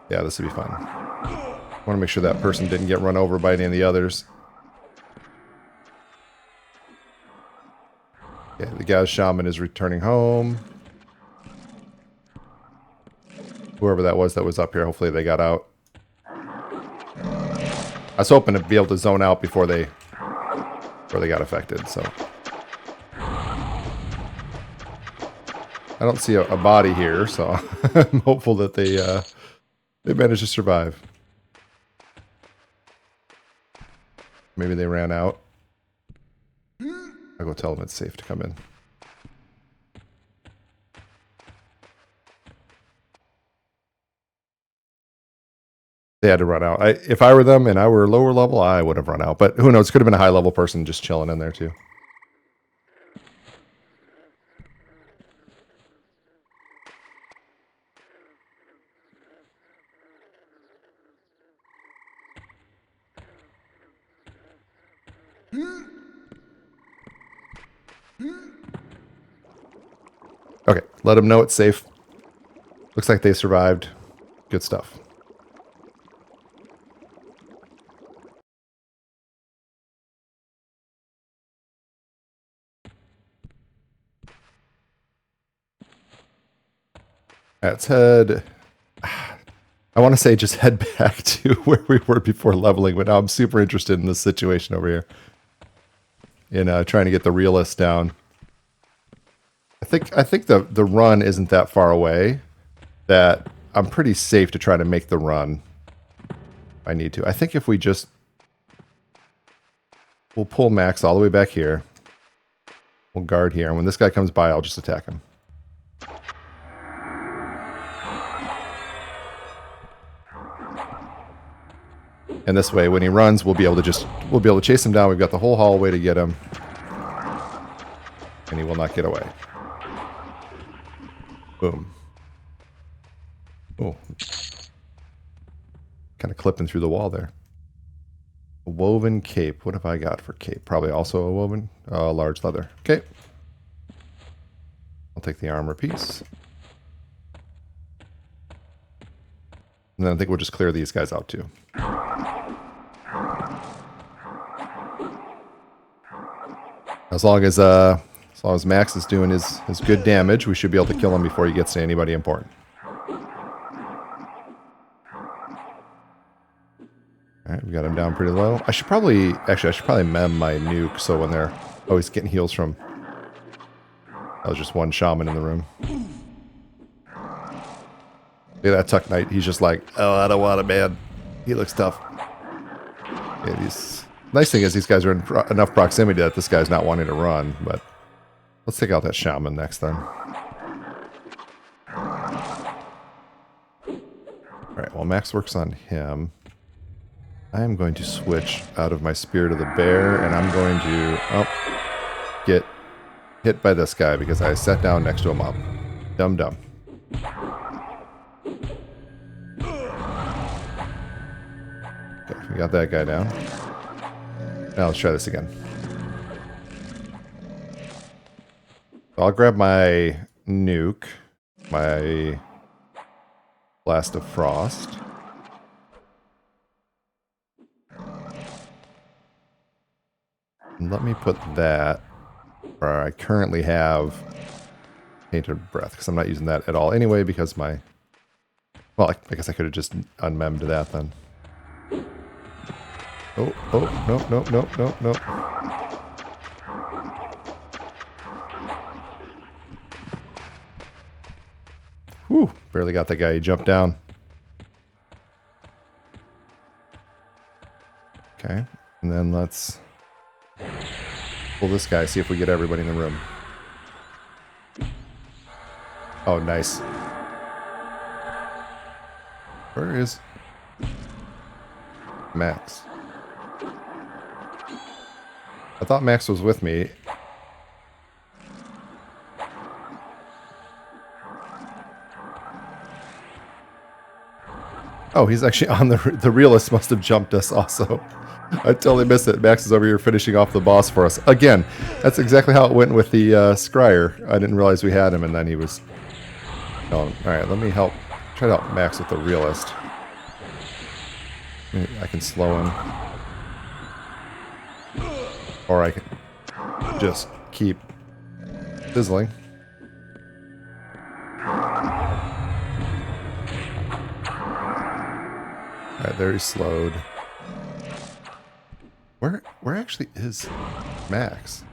Yeah, this would be fun. I want to make sure that person didn't get run over by any of the others. Yeah, the Gaz Shaman is returning home. Whoever that was up here, hopefully they got out. I was hoping to be able to zone out before they got affected, so. I don't see a body here, so I'm hopeful that they managed to survive. Maybe they ran out. I'll go tell them it's safe to come in. They had to run out. If I were them and I were lower level, I would have run out. But who knows? Could have been a high level person just chilling in there too. Okay, let them know it's safe. Looks like they survived. Good stuff. Let's head... I want to say just head back to where we were before leveling, but now I'm super interested in this situation over here. In trying to get the realist down. I think the run isn't that far away. That I'm pretty safe to try to make the run. If I need to. I think if we just... We'll pull Max all the way back here. We'll guard here. And when this guy comes by, I'll just attack him. And this way, when he runs, we'll be able to chase him down. We've got the whole hallway to get him. And he will not get away. Boom. Oh. Kind of clipping through the wall there. A woven cape. What have I got for cape? Probably also a woven. Large leather. Okay. I'll take the armor piece. And then I think we'll just clear these guys out too. As long as Max is doing his good damage, we should be able to kill him before he gets to anybody important. Alright, we got him down pretty low. I should probably mem my nuke so when they're always getting heals from... That was just one shaman in the room. Look at that Tuck Knight. He's just like, oh, I don't want it, man. He looks tough. Yeah, nice thing is these guys are in enough proximity that this guy's not wanting to run, but let's take out that shaman next then. Alright, while Max works on him, I am going to switch out of my Spirit of the Bear, and I'm going to get hit by this guy because I sat down next to a mob. Dumb. Okay, we got that guy down. Now let's try this again. I'll grab my nuke, my Blast of Frost. And let me put that where I currently have Tainted Breath, because I'm not using that at all anyway, because my... Well, I guess I could have just unmemmed that then. Oh, oh, nope, nope, nope, nope, nope. Whew, barely got that guy. He jumped down. Okay, and then let's pull this guy, see if we get everybody in the room. Oh, nice. Where is Max? I thought Max was with me. Oh, he's actually on the realist must have jumped us also. I totally missed it. Max is over here finishing off the boss for us. Again, that's exactly how it went with the Scryer. I didn't realize we had him, and then he was... Oh, alright, let me help. Try to help Max with the realist. I can slow him. Or I can just keep sizzling. Alright, there he's slowed. Where actually is Max?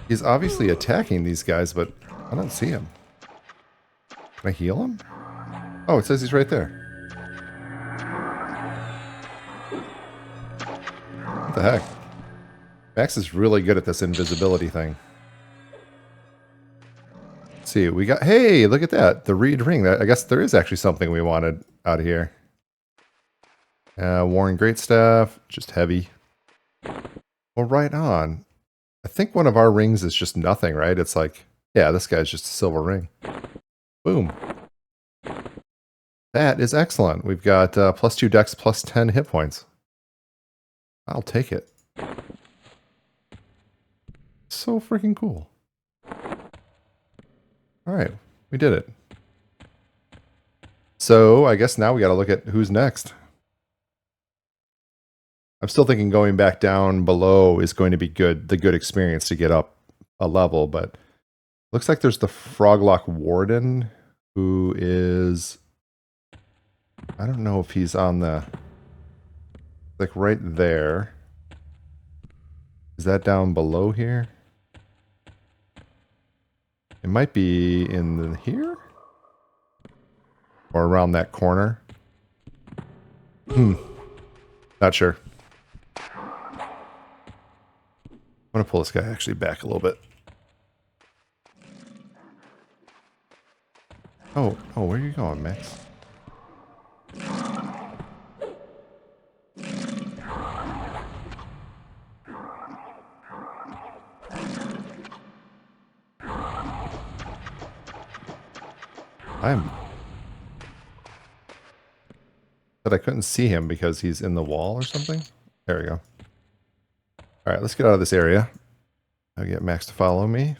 He's obviously attacking these guys, but I don't see him. Can I heal him? Oh, it says he's right there. What the heck? Max is really good at this invisibility thing. Let's see, we got... Hey, look at that. The reed ring. I guess there is actually something we wanted out of here. Worn Greatstaff. Just heavy. Well, right on. I think one of our rings is just nothing, right? It's like... Yeah, this guy's just a silver ring. Boom. That is excellent. We've got plus 2 dex, plus 10 hit points. I'll take it. So freaking cool. Alright, we did it. So, I guess now we gotta look at who's next. I'm still thinking going back down below is going to be good, the good experience to get up a level, but looks like there's the Froglok Warden, who is... I don't know if he's on the... Like right there. Is that down below here? It might be in here? Or around that corner? Not sure. I'm going to pull this guy actually back a little bit. Oh, where are you going, Max? But I couldn't see him because he's in the wall or something. There we go. Alright, let's get out of this area. I'll get Max to follow me.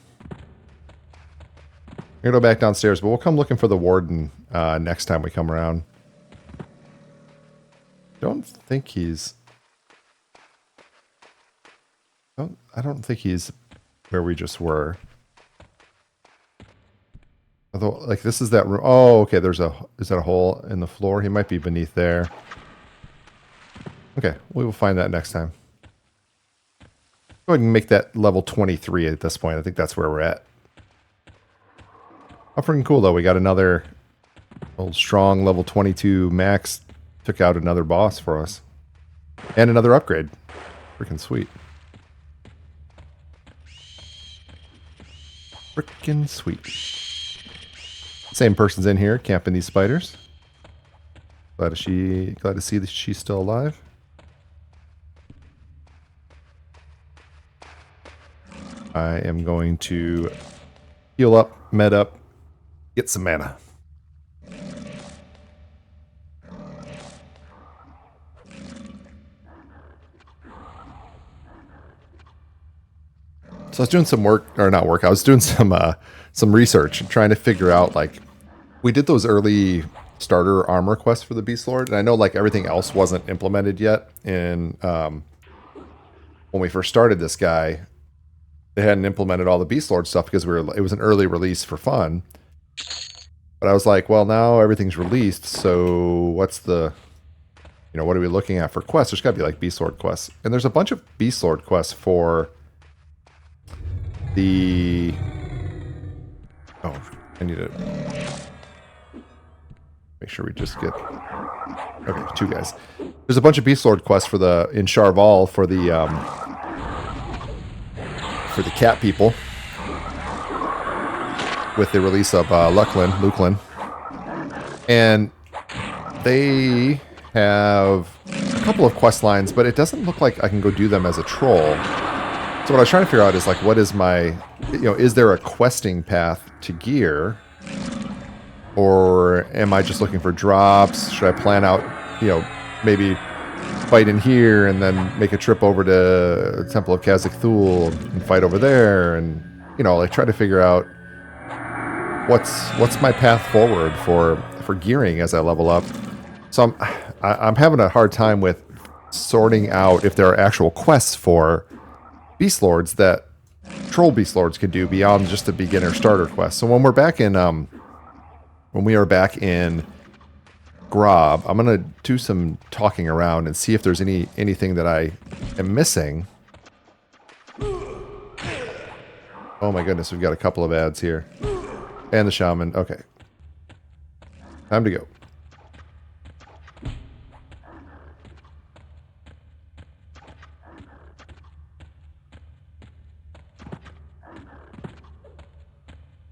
We're going to go back downstairs, but we'll come looking for the warden next time we come around. Don't think he's... I don't think he's where we just were. Although, like, this is that room. Oh, okay, there's a... Is that a hole in the floor? He might be beneath there. Okay, we will find that next time. Go ahead and make that level 23 at this point. I think that's where we're at. How freaking cool, though. We got another old strong level 22 max. Took out another boss for us. And another upgrade. Freaking sweet. Freaking sweet. Same person's in here, camping these spiders. Glad to see that she's still alive. I am going to heal up, med up, get some mana. So I was doing some work, or not work, I was doing some research and trying to figure out, like, we did those early starter armor quests for the Beastlord, and I know, like, everything else wasn't implemented yet in, when we first started this guy. they hadn't implemented all the Beastlord stuff because it was an early release for fun. But I was like, well, now everything's released, so what's the, what are we looking at for quests? There's got to be like Beastlord quests. And there's a bunch of Beastlord quests for the... Oh, I need to make sure we just get... Okay, 2 guys. There's a bunch of Beastlord quests for in Charval for the cat people with the release of Luklin. And they have a couple of quest lines, but it doesn't look like I can go do them as a troll. So what I was trying to figure out is like, what is my, is there a questing path to gear? Or am I just looking for drops? Should I plan out, maybe fight in here and then make a trip over to Temple of Kazakh-Thule and fight over there? And, like try to figure out what's my path forward for gearing as I level up. So I'm having a hard time with sorting out if there are actual quests for Beastlords that Troll Beastlords could do beyond just the beginner starter quest. So when we are back in Grobb, I'm gonna do some talking around and see if there's anything that I am missing. Oh my goodness, we've got a couple of ads here. And the shaman. Okay. Time to go.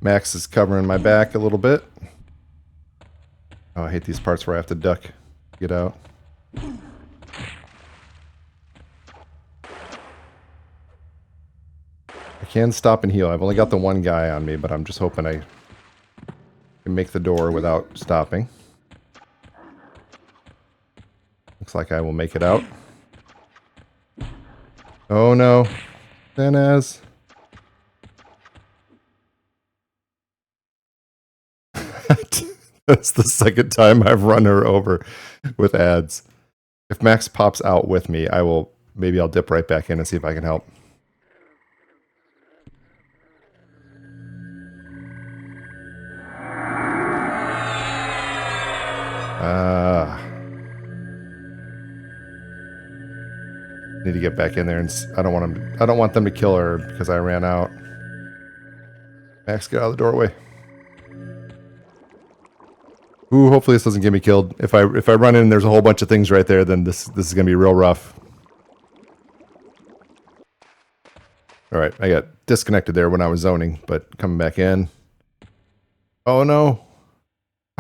Max is covering my back a little bit. Oh, I hate these parts where I have to duck. Get out. I can stop and heal. I've only got the one guy on me, but I'm just hoping I can make the door without stopping. Looks like I will make it out. Oh no. Denaz. That's the second time I've run her over with ads. If Max pops out with me, maybe I'll dip right back in and see if I can help. Need to get back in there, and I don't want them to kill her because I ran out. Max, get out of the doorway. Ooh, hopefully this doesn't get me killed. If I run in and there's a whole bunch of things right there, then this is gonna be real rough. All right, I got disconnected there when I was zoning, but coming back in. Oh no!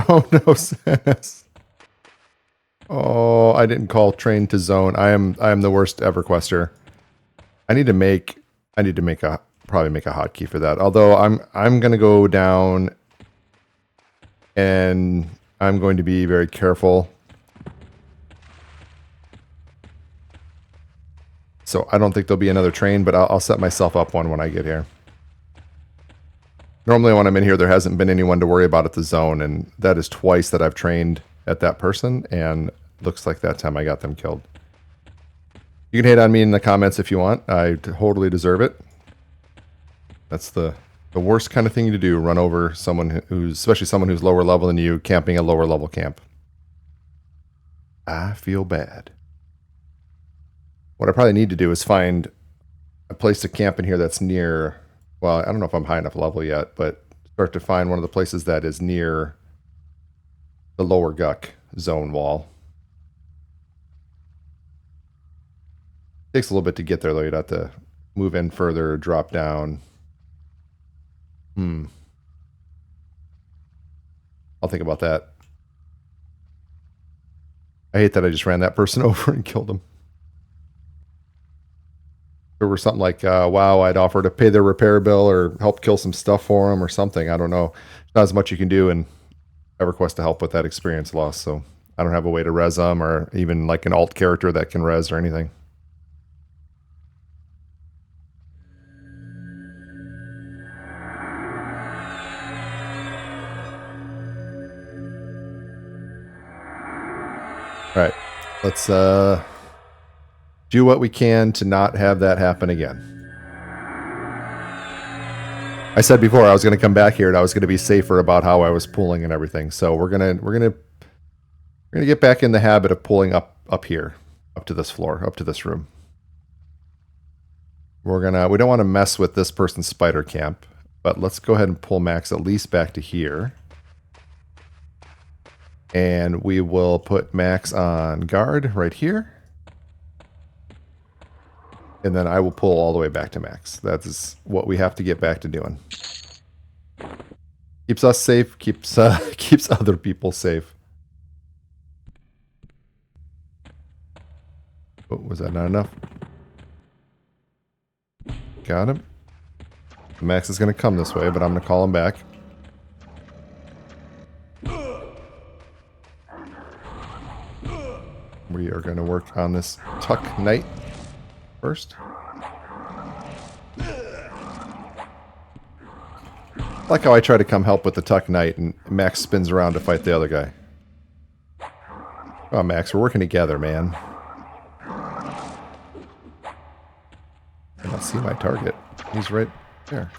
Oh no, Sanas. Oh, I didn't call train to zone. I am the worst Everquester. I need to probably make a hotkey for that. Although I'm gonna go down and I'm going to be very careful. So I don't think there'll be another train, but I'll set myself up one when I get here. Normally when I'm in here, there hasn't been anyone to worry about at the zone, and that is twice that I've trained at that person, and looks like that time I got them killed. You can hate on me in the comments if you want. I totally deserve it. That's the worst kind of thing to do, run over someone especially someone who's lower level than you, camping a lower level camp. I feel bad. What I probably need to do is find a place to camp in here that's near, well, I don't know if I'm high enough level yet, but start to find one of the places that is near the lower Guck zone wall. Takes a little bit to get there though. You'd have to move in further, drop down. I'll think about that. I hate that I just ran that person over and killed him. There was something like, wow, I'd offer to pay their repair bill or help kill some stuff for them or something. I don't know. Not as much you can do in EverQuest to help with that experience loss, so I don't have a way to res them or even like an alt character that can res or anything. All right, let's do what we can to not have that happen again. I said before I was going to come back here and I was going to be safer about how I was pulling and everything. So we're gonna get back in the habit of pulling up here, up to this floor, up to this room. We don't want to mess with this person's spider camp, but let's go ahead and pull Max at least back to here. And we will put Max on guard right here. And then I will pull all the way back to Max. That is what we have to get back to doing. Keeps us safe, keeps other people safe. Oh, was that not enough? Got him. Max is going to come this way, but I'm going to call him back. We are going to work on this Tuck Knight first. I like how I try to come help with the Tuck Knight and Max spins around to fight the other guy. Oh, Max, we're working together, man. I don't see my target. He's right there.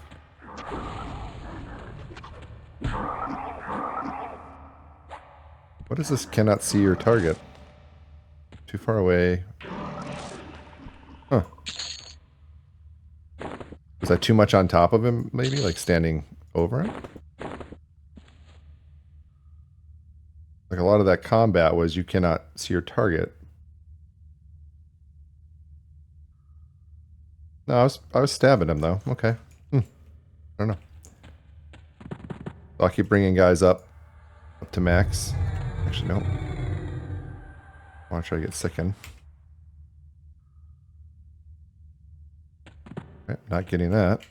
What is this? Cannot see your target. Too far away. Huh. Was I too much on top of him, maybe? Like standing over him? Like a lot of that combat was you cannot see your target. No, I was stabbing him though. Okay. I don't know. So I'll keep bringing guys up to Max. Actually, no. I want to try to get Sickened. Okay, not getting that.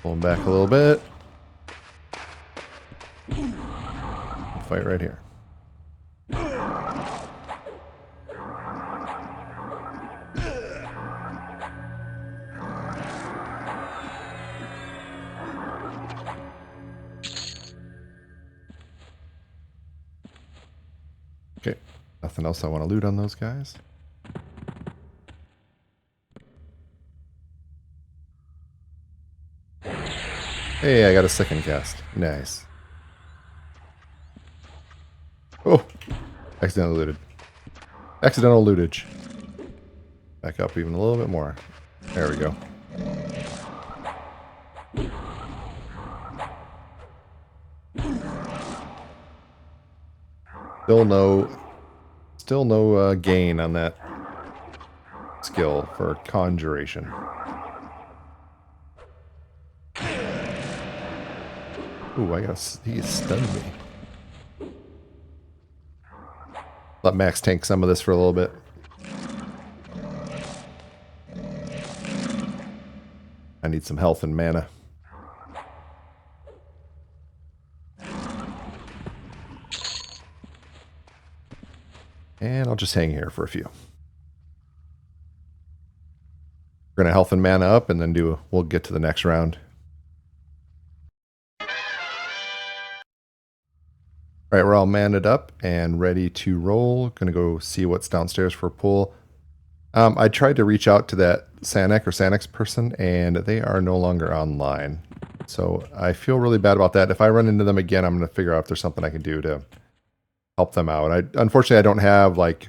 Pull him back a little bit. Fight right here. Okay, nothing else I want to loot on those guys. Hey, I got a second cast. Nice. Oh, accidental looted. Accidental lootage. Back up even a little bit more. There we go. Still no gain on that skill for conjuration. Ooh, he stunned me. Let Max tank some of this for a little bit. I need some health and mana. And I'll just hang here for a few. We're gonna health and mana up, and then we'll get to the next round. All right, we're all manned up and ready to roll. Gonna go see what's downstairs for a pull. I tried to reach out to that Sanix person, and they are no longer online. So I feel really bad about that. If I run into them again, I'm gonna figure out if there's something I can do to help them out. Unfortunately, I don't have like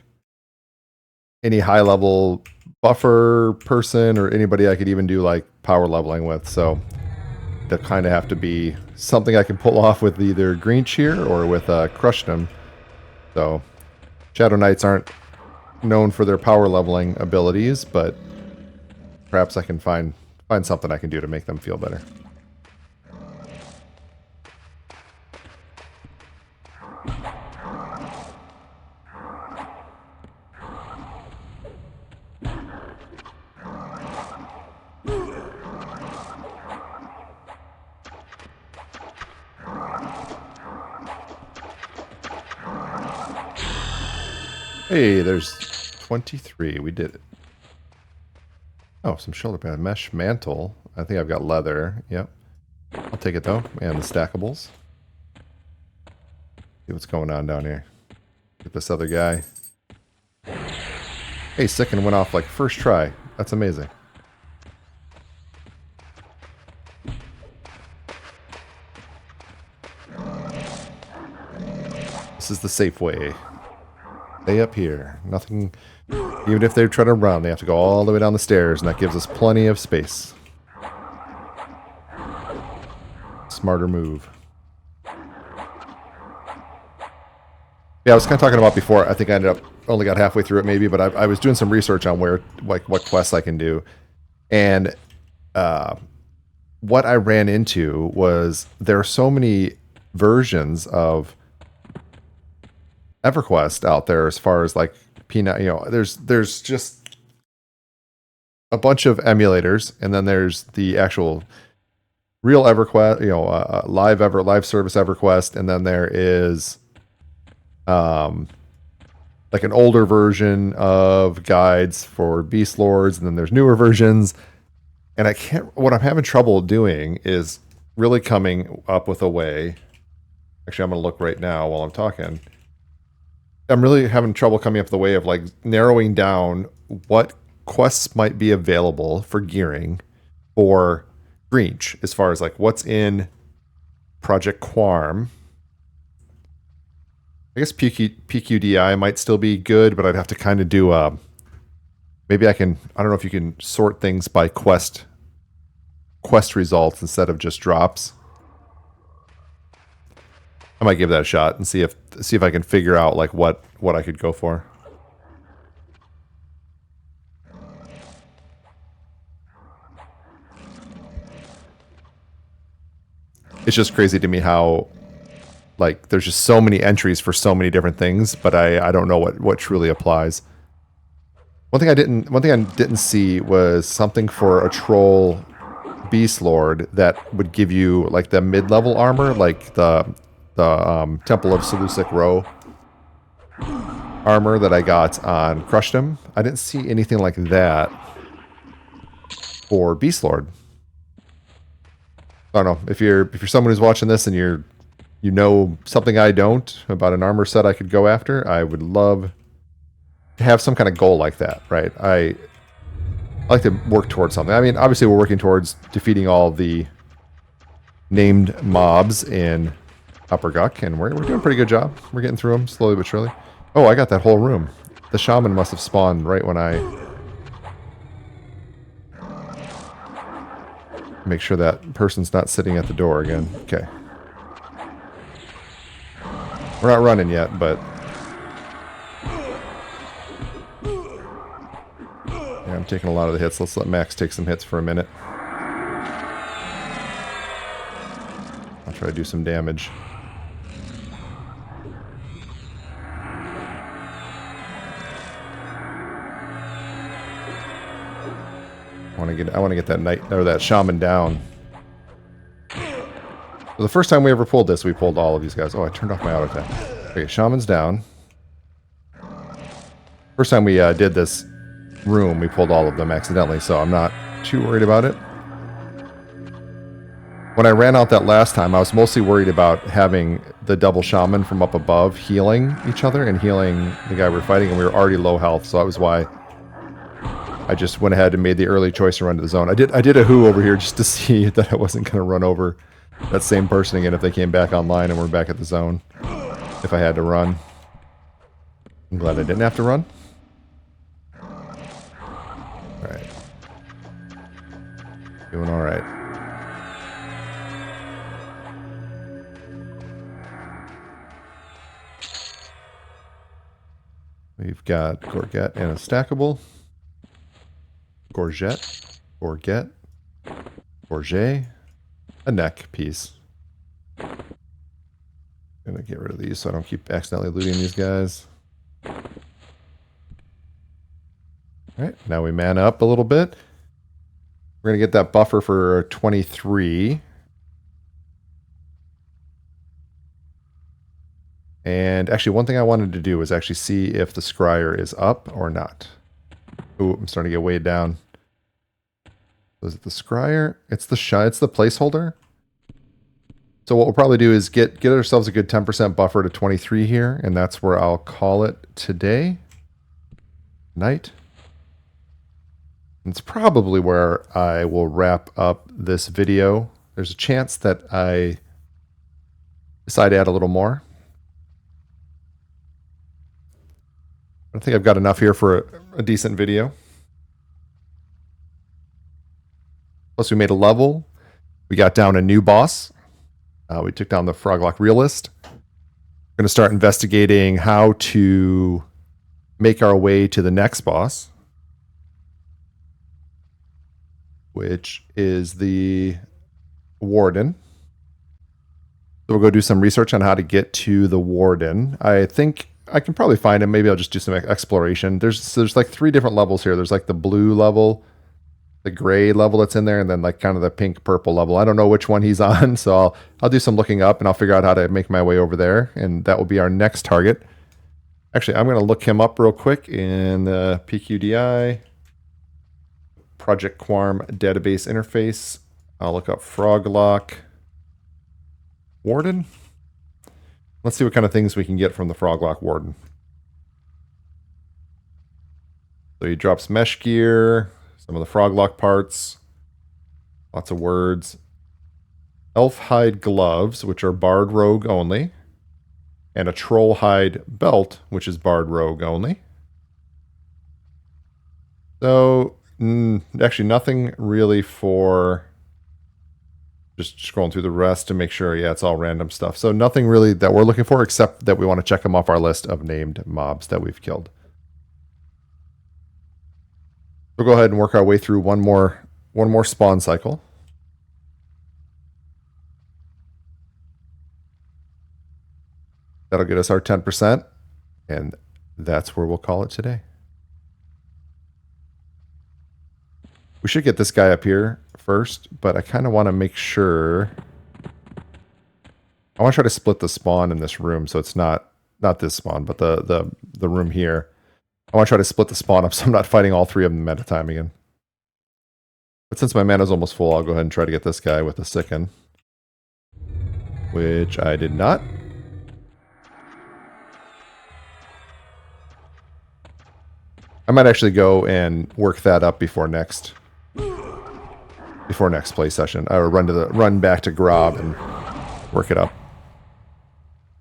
any high level buffer person or anybody I could even do like power leveling with. So they'll kind of have to be something I can pull off with either Greench here or with Crush'em. So Shadow Knights aren't known for their power leveling abilities, but perhaps I can find something I can do to make them feel better. Hey, there's 23. We did it. Oh, some shoulder pad. Mesh mantle. I think I've got leather. Yep. I'll take it though. And the stackables. See what's going on down here. Get this other guy. Hey, Sicken went off like first try. That's amazing. This is the safe way. Stay up here. Nothing. Even if they try to run, they have to go all the way down the stairs, and that gives us plenty of space. Smarter move. Yeah, I was kind of talking about before. I think I ended up only got halfway through it, maybe, but I was doing some research on where, like, what quests I can do, and what I ran into was there are so many versions of Everquest out there as far as like Peanut. You know, there's just a bunch of emulators, and then there's the actual real EverQuest, you know, live service EverQuest, and then there is like an older version of guides for Beastlords, and then there's newer versions. And I can't. What I'm having trouble doing is really coming up with a way. Actually, I'm going to look right now while I'm talking. I'm really having trouble coming up with a way of like narrowing down what quests might be available for gearing for Greench, as far as like what's in Project Quarm. I guess PQDI might still be good, but I'd have to kind of do maybe I don't know if you can sort things by quest results instead of just drops. I might give that a shot and see if I can figure out like what I could go for. It's just crazy to me how like there's just so many entries for so many different things, but I don't know what truly applies. One thing I didn't see was something for a troll Beastlord that would give you like the mid-level armor, like the Temple of Seleucid Row armor that I got on Crushed-Em. I didn't see anything like that for Beastlord. I don't know if you're someone who's watching this and you know something I don't about an armor set I could go after. I would love to have some kind of goal like that, right? I like to work towards something. I mean, obviously we're working towards defeating all the named mobs in Upper Guck, and we're doing a pretty good job. We're getting through them slowly but surely. Oh, I got that whole room. The shaman must have spawned right when I make sure that person's not sitting at the door again. Okay. We're not running yet, but yeah, I'm taking a lot of the hits. Let's let Max take some hits for a minute. I'll try to do some damage. I want to get that knight or that shaman down. So the first time we ever pulled this, we pulled all of these guys. Oh, I turned off my auto attack. Okay, shaman's down. First time we did this room, we pulled all of them accidentally, so I'm not too worried about it. When I ran out that last time, I was mostly worried about having the double shaman from up above healing each other and healing the guy we're fighting, and we were already low health, so that was why I just went ahead and made the early choice to run to the zone. I did a who over here just to see that I wasn't going to run over that same person again if they came back online and we're back at the zone. If I had to run. I'm glad I didn't have to run. Alright. Doing alright. We've got Gorget and a stackable. Gorget, Gorget, a neck piece. Gonna get rid of these so I don't keep accidentally looting these guys. Alright, now we man up a little bit. We're gonna get that buffer for 23. And actually, one thing I wanted to do was actually see if the scryer is up or not. Ooh, I'm starting to get weighed down. Is it the scryer? It's the placeholder. So what we'll probably do is get ourselves a good 10% buffer to 23 here, and that's where I'll call it today. Night. It's probably where I will wrap up this video. There's a chance that I decide to add a little more. I think I've got enough here for a decent video. Plus, we made a level. We got down a new boss. We took down the Froglok realist. We're going to start investigating how to make our way to the next boss, which is the Warden. So we'll go do some research on how to get to the Warden. I think I can probably find him. Maybe I'll just do some exploration. There's like 3 different levels here. There's like the blue level, the gray level that's in there, and then like kind of the pink purple level. I don't know which one he's on, so I'll do some looking up and I'll figure out how to make my way over there, and that will be our next target. Actually, I'm going to look him up real quick in the PQDI Project Quarm database interface. I'll look up Froglok Warden. Let's see what kind of things we can get from the Froglok Warden. So he drops mesh gear, some of the Froglok parts, lots of words. Elf hide gloves, which are barred rogue only, and a troll hide belt, which is barred rogue only. So, actually nothing really for... Just scrolling through the rest to make sure, yeah, it's all random stuff. So nothing really that we're looking for, except that we want to check them off our list of named mobs that we've killed. We'll go ahead and work our way through one more spawn cycle. That'll get us our 10%, and that's where we'll call it today. We should get this guy up here first, but I kind of want to make sure... I want to try to split the spawn in this room, so it's not this spawn, but the room here. I want to try to split the spawn up so I'm not fighting all 3 of them at a time again. But since my mana's almost full, I'll go ahead and try to get this guy with a sicken. Which I did not. I might actually go and work that up before next play session. I will run back to Grobb and work it up.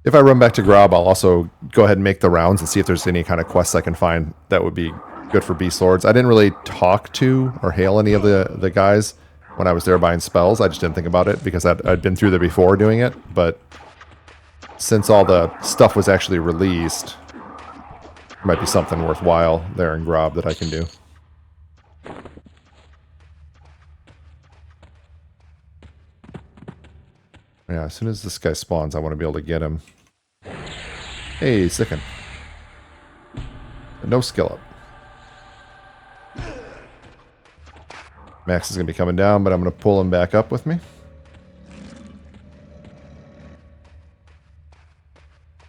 If I run back to Grobb, I'll also go ahead and make the rounds and see if there's any kind of quests I can find that would be good for Beastlords. I didn't really talk to or hail any of the guys when I was there buying spells. I just didn't think about it because I'd been through there before doing it. But since all the stuff was actually released, it might be something worthwhile there in Grobb that I can do. Yeah, as soon as this guy spawns, I want to be able to get him. Hey, sicken. No skill up. Max is going to be coming down, but I'm going to pull him back up with me.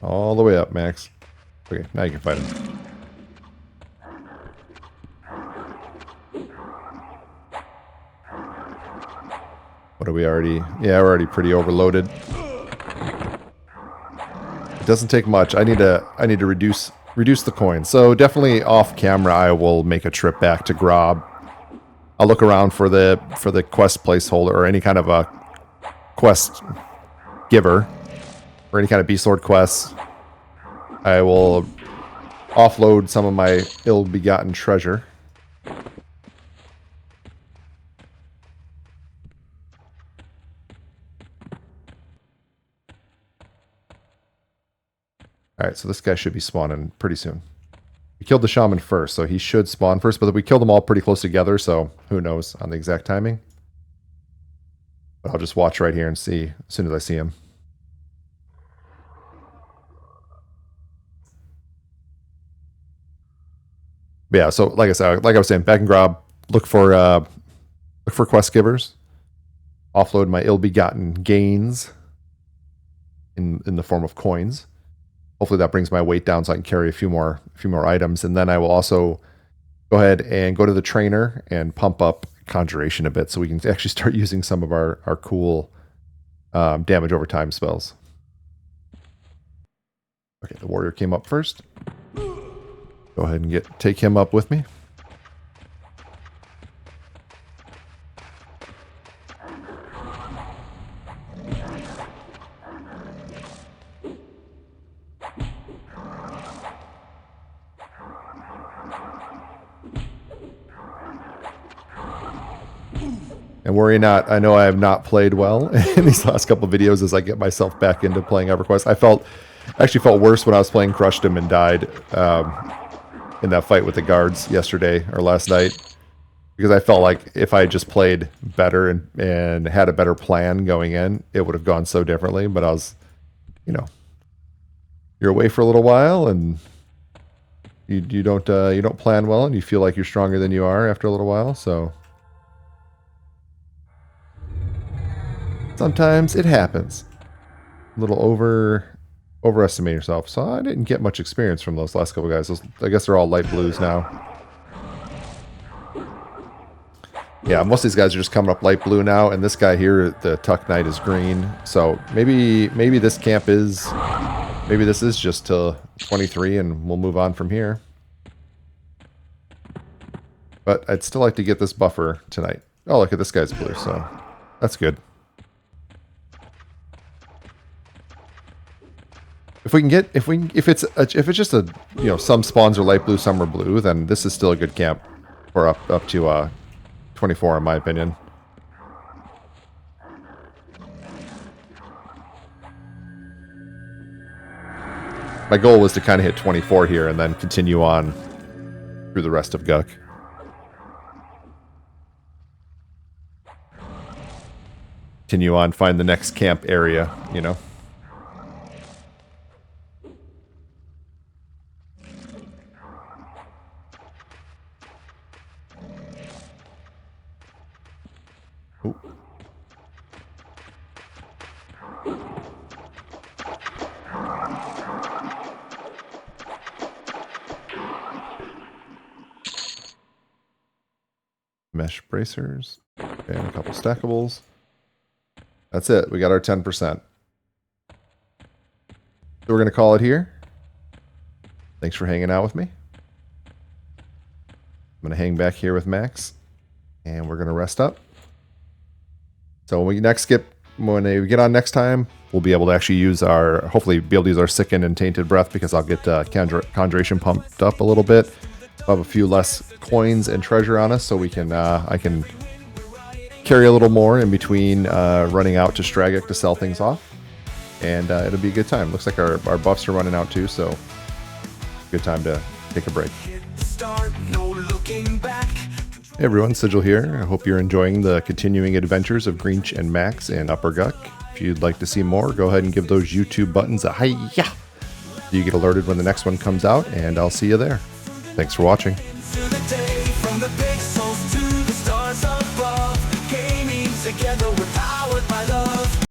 All the way up, Max. Okay, now you can fight him. What are we already? Yeah, we're already pretty overloaded. It doesn't take much. I need to reduce the coins. So definitely off camera, I will make a trip back to Grobb. I'll look around for the quest placeholder or any kind of a quest giver or any kind of Beastlord quests. I will offload some of my ill-begotten treasure. Alright, so this guy should be spawning pretty soon. We killed the shaman first, so he should spawn first, but we killed them all pretty close together, so who knows on the exact timing. But I'll just watch right here and see as soon as I see him. But yeah, so like I was saying, back in Grobb, look for quest givers. Offload my ill-begotten gains in the form of coins. Hopefully that brings my weight down so I can carry a few more items. And then I will also go ahead and go to the trainer and pump up Conjuration a bit so we can actually start using some of our cool damage over time spells. Okay, the warrior came up first. Go ahead and take him up with me. And worry not, I know I have not played well in these last couple of videos as I get myself back into playing EverQuest. Actually felt worse when I was playing Crushed Him and died in that fight with the guards yesterday or last night. Because I felt like if I just played better and had a better plan going in, it would have gone so differently. But I was, you know, you're away for a little while and you don't plan well and you feel like you're stronger than you are after a little while. So sometimes it happens. A little overestimate yourself. So I didn't get much experience from those last couple guys. I guess they're all light blues now. Yeah, most of these guys are just coming up light blue now, and this guy here, the Tuck Knight, is green. So maybe this camp is, maybe this is just till 23, and we'll move on from here. But I'd still like to get this buffer tonight. Oh, look at this guy's blue, so that's good. If we can get, if it's just a, you know, some spawns are light blue, some are blue, then this is still a good camp for up to 24 in my opinion. My goal was to kind of hit 24 here and then continue on through the rest of Guk. Continue on, find the next camp area, you know. Ooh. Mesh bracers and a couple stackables. That's it. We got our 10%. So we're going to call it here. Thanks for hanging out with me. I'm going to hang back here with Max. And we're going to rest up. So when we get on next time, we'll be able to actually use hopefully be able to use our Sicken and Tainted Breath, because I'll get Conjuration pumped up a little bit. We'll have a few less coins and treasure on us, so we can I can carry a little more in between running out to Stragok to sell things off. And it'll be a good time. Looks like our buffs are running out too, so good time to take a break. Hey everyone, Sigil here. I hope you're enjoying the continuing adventures of Greench and Max in Upper Guk. If you'd like to see more, go ahead and give those YouTube buttons a hi-ya, so you get alerted when the next one comes out, and I'll see you there. Thanks for watching.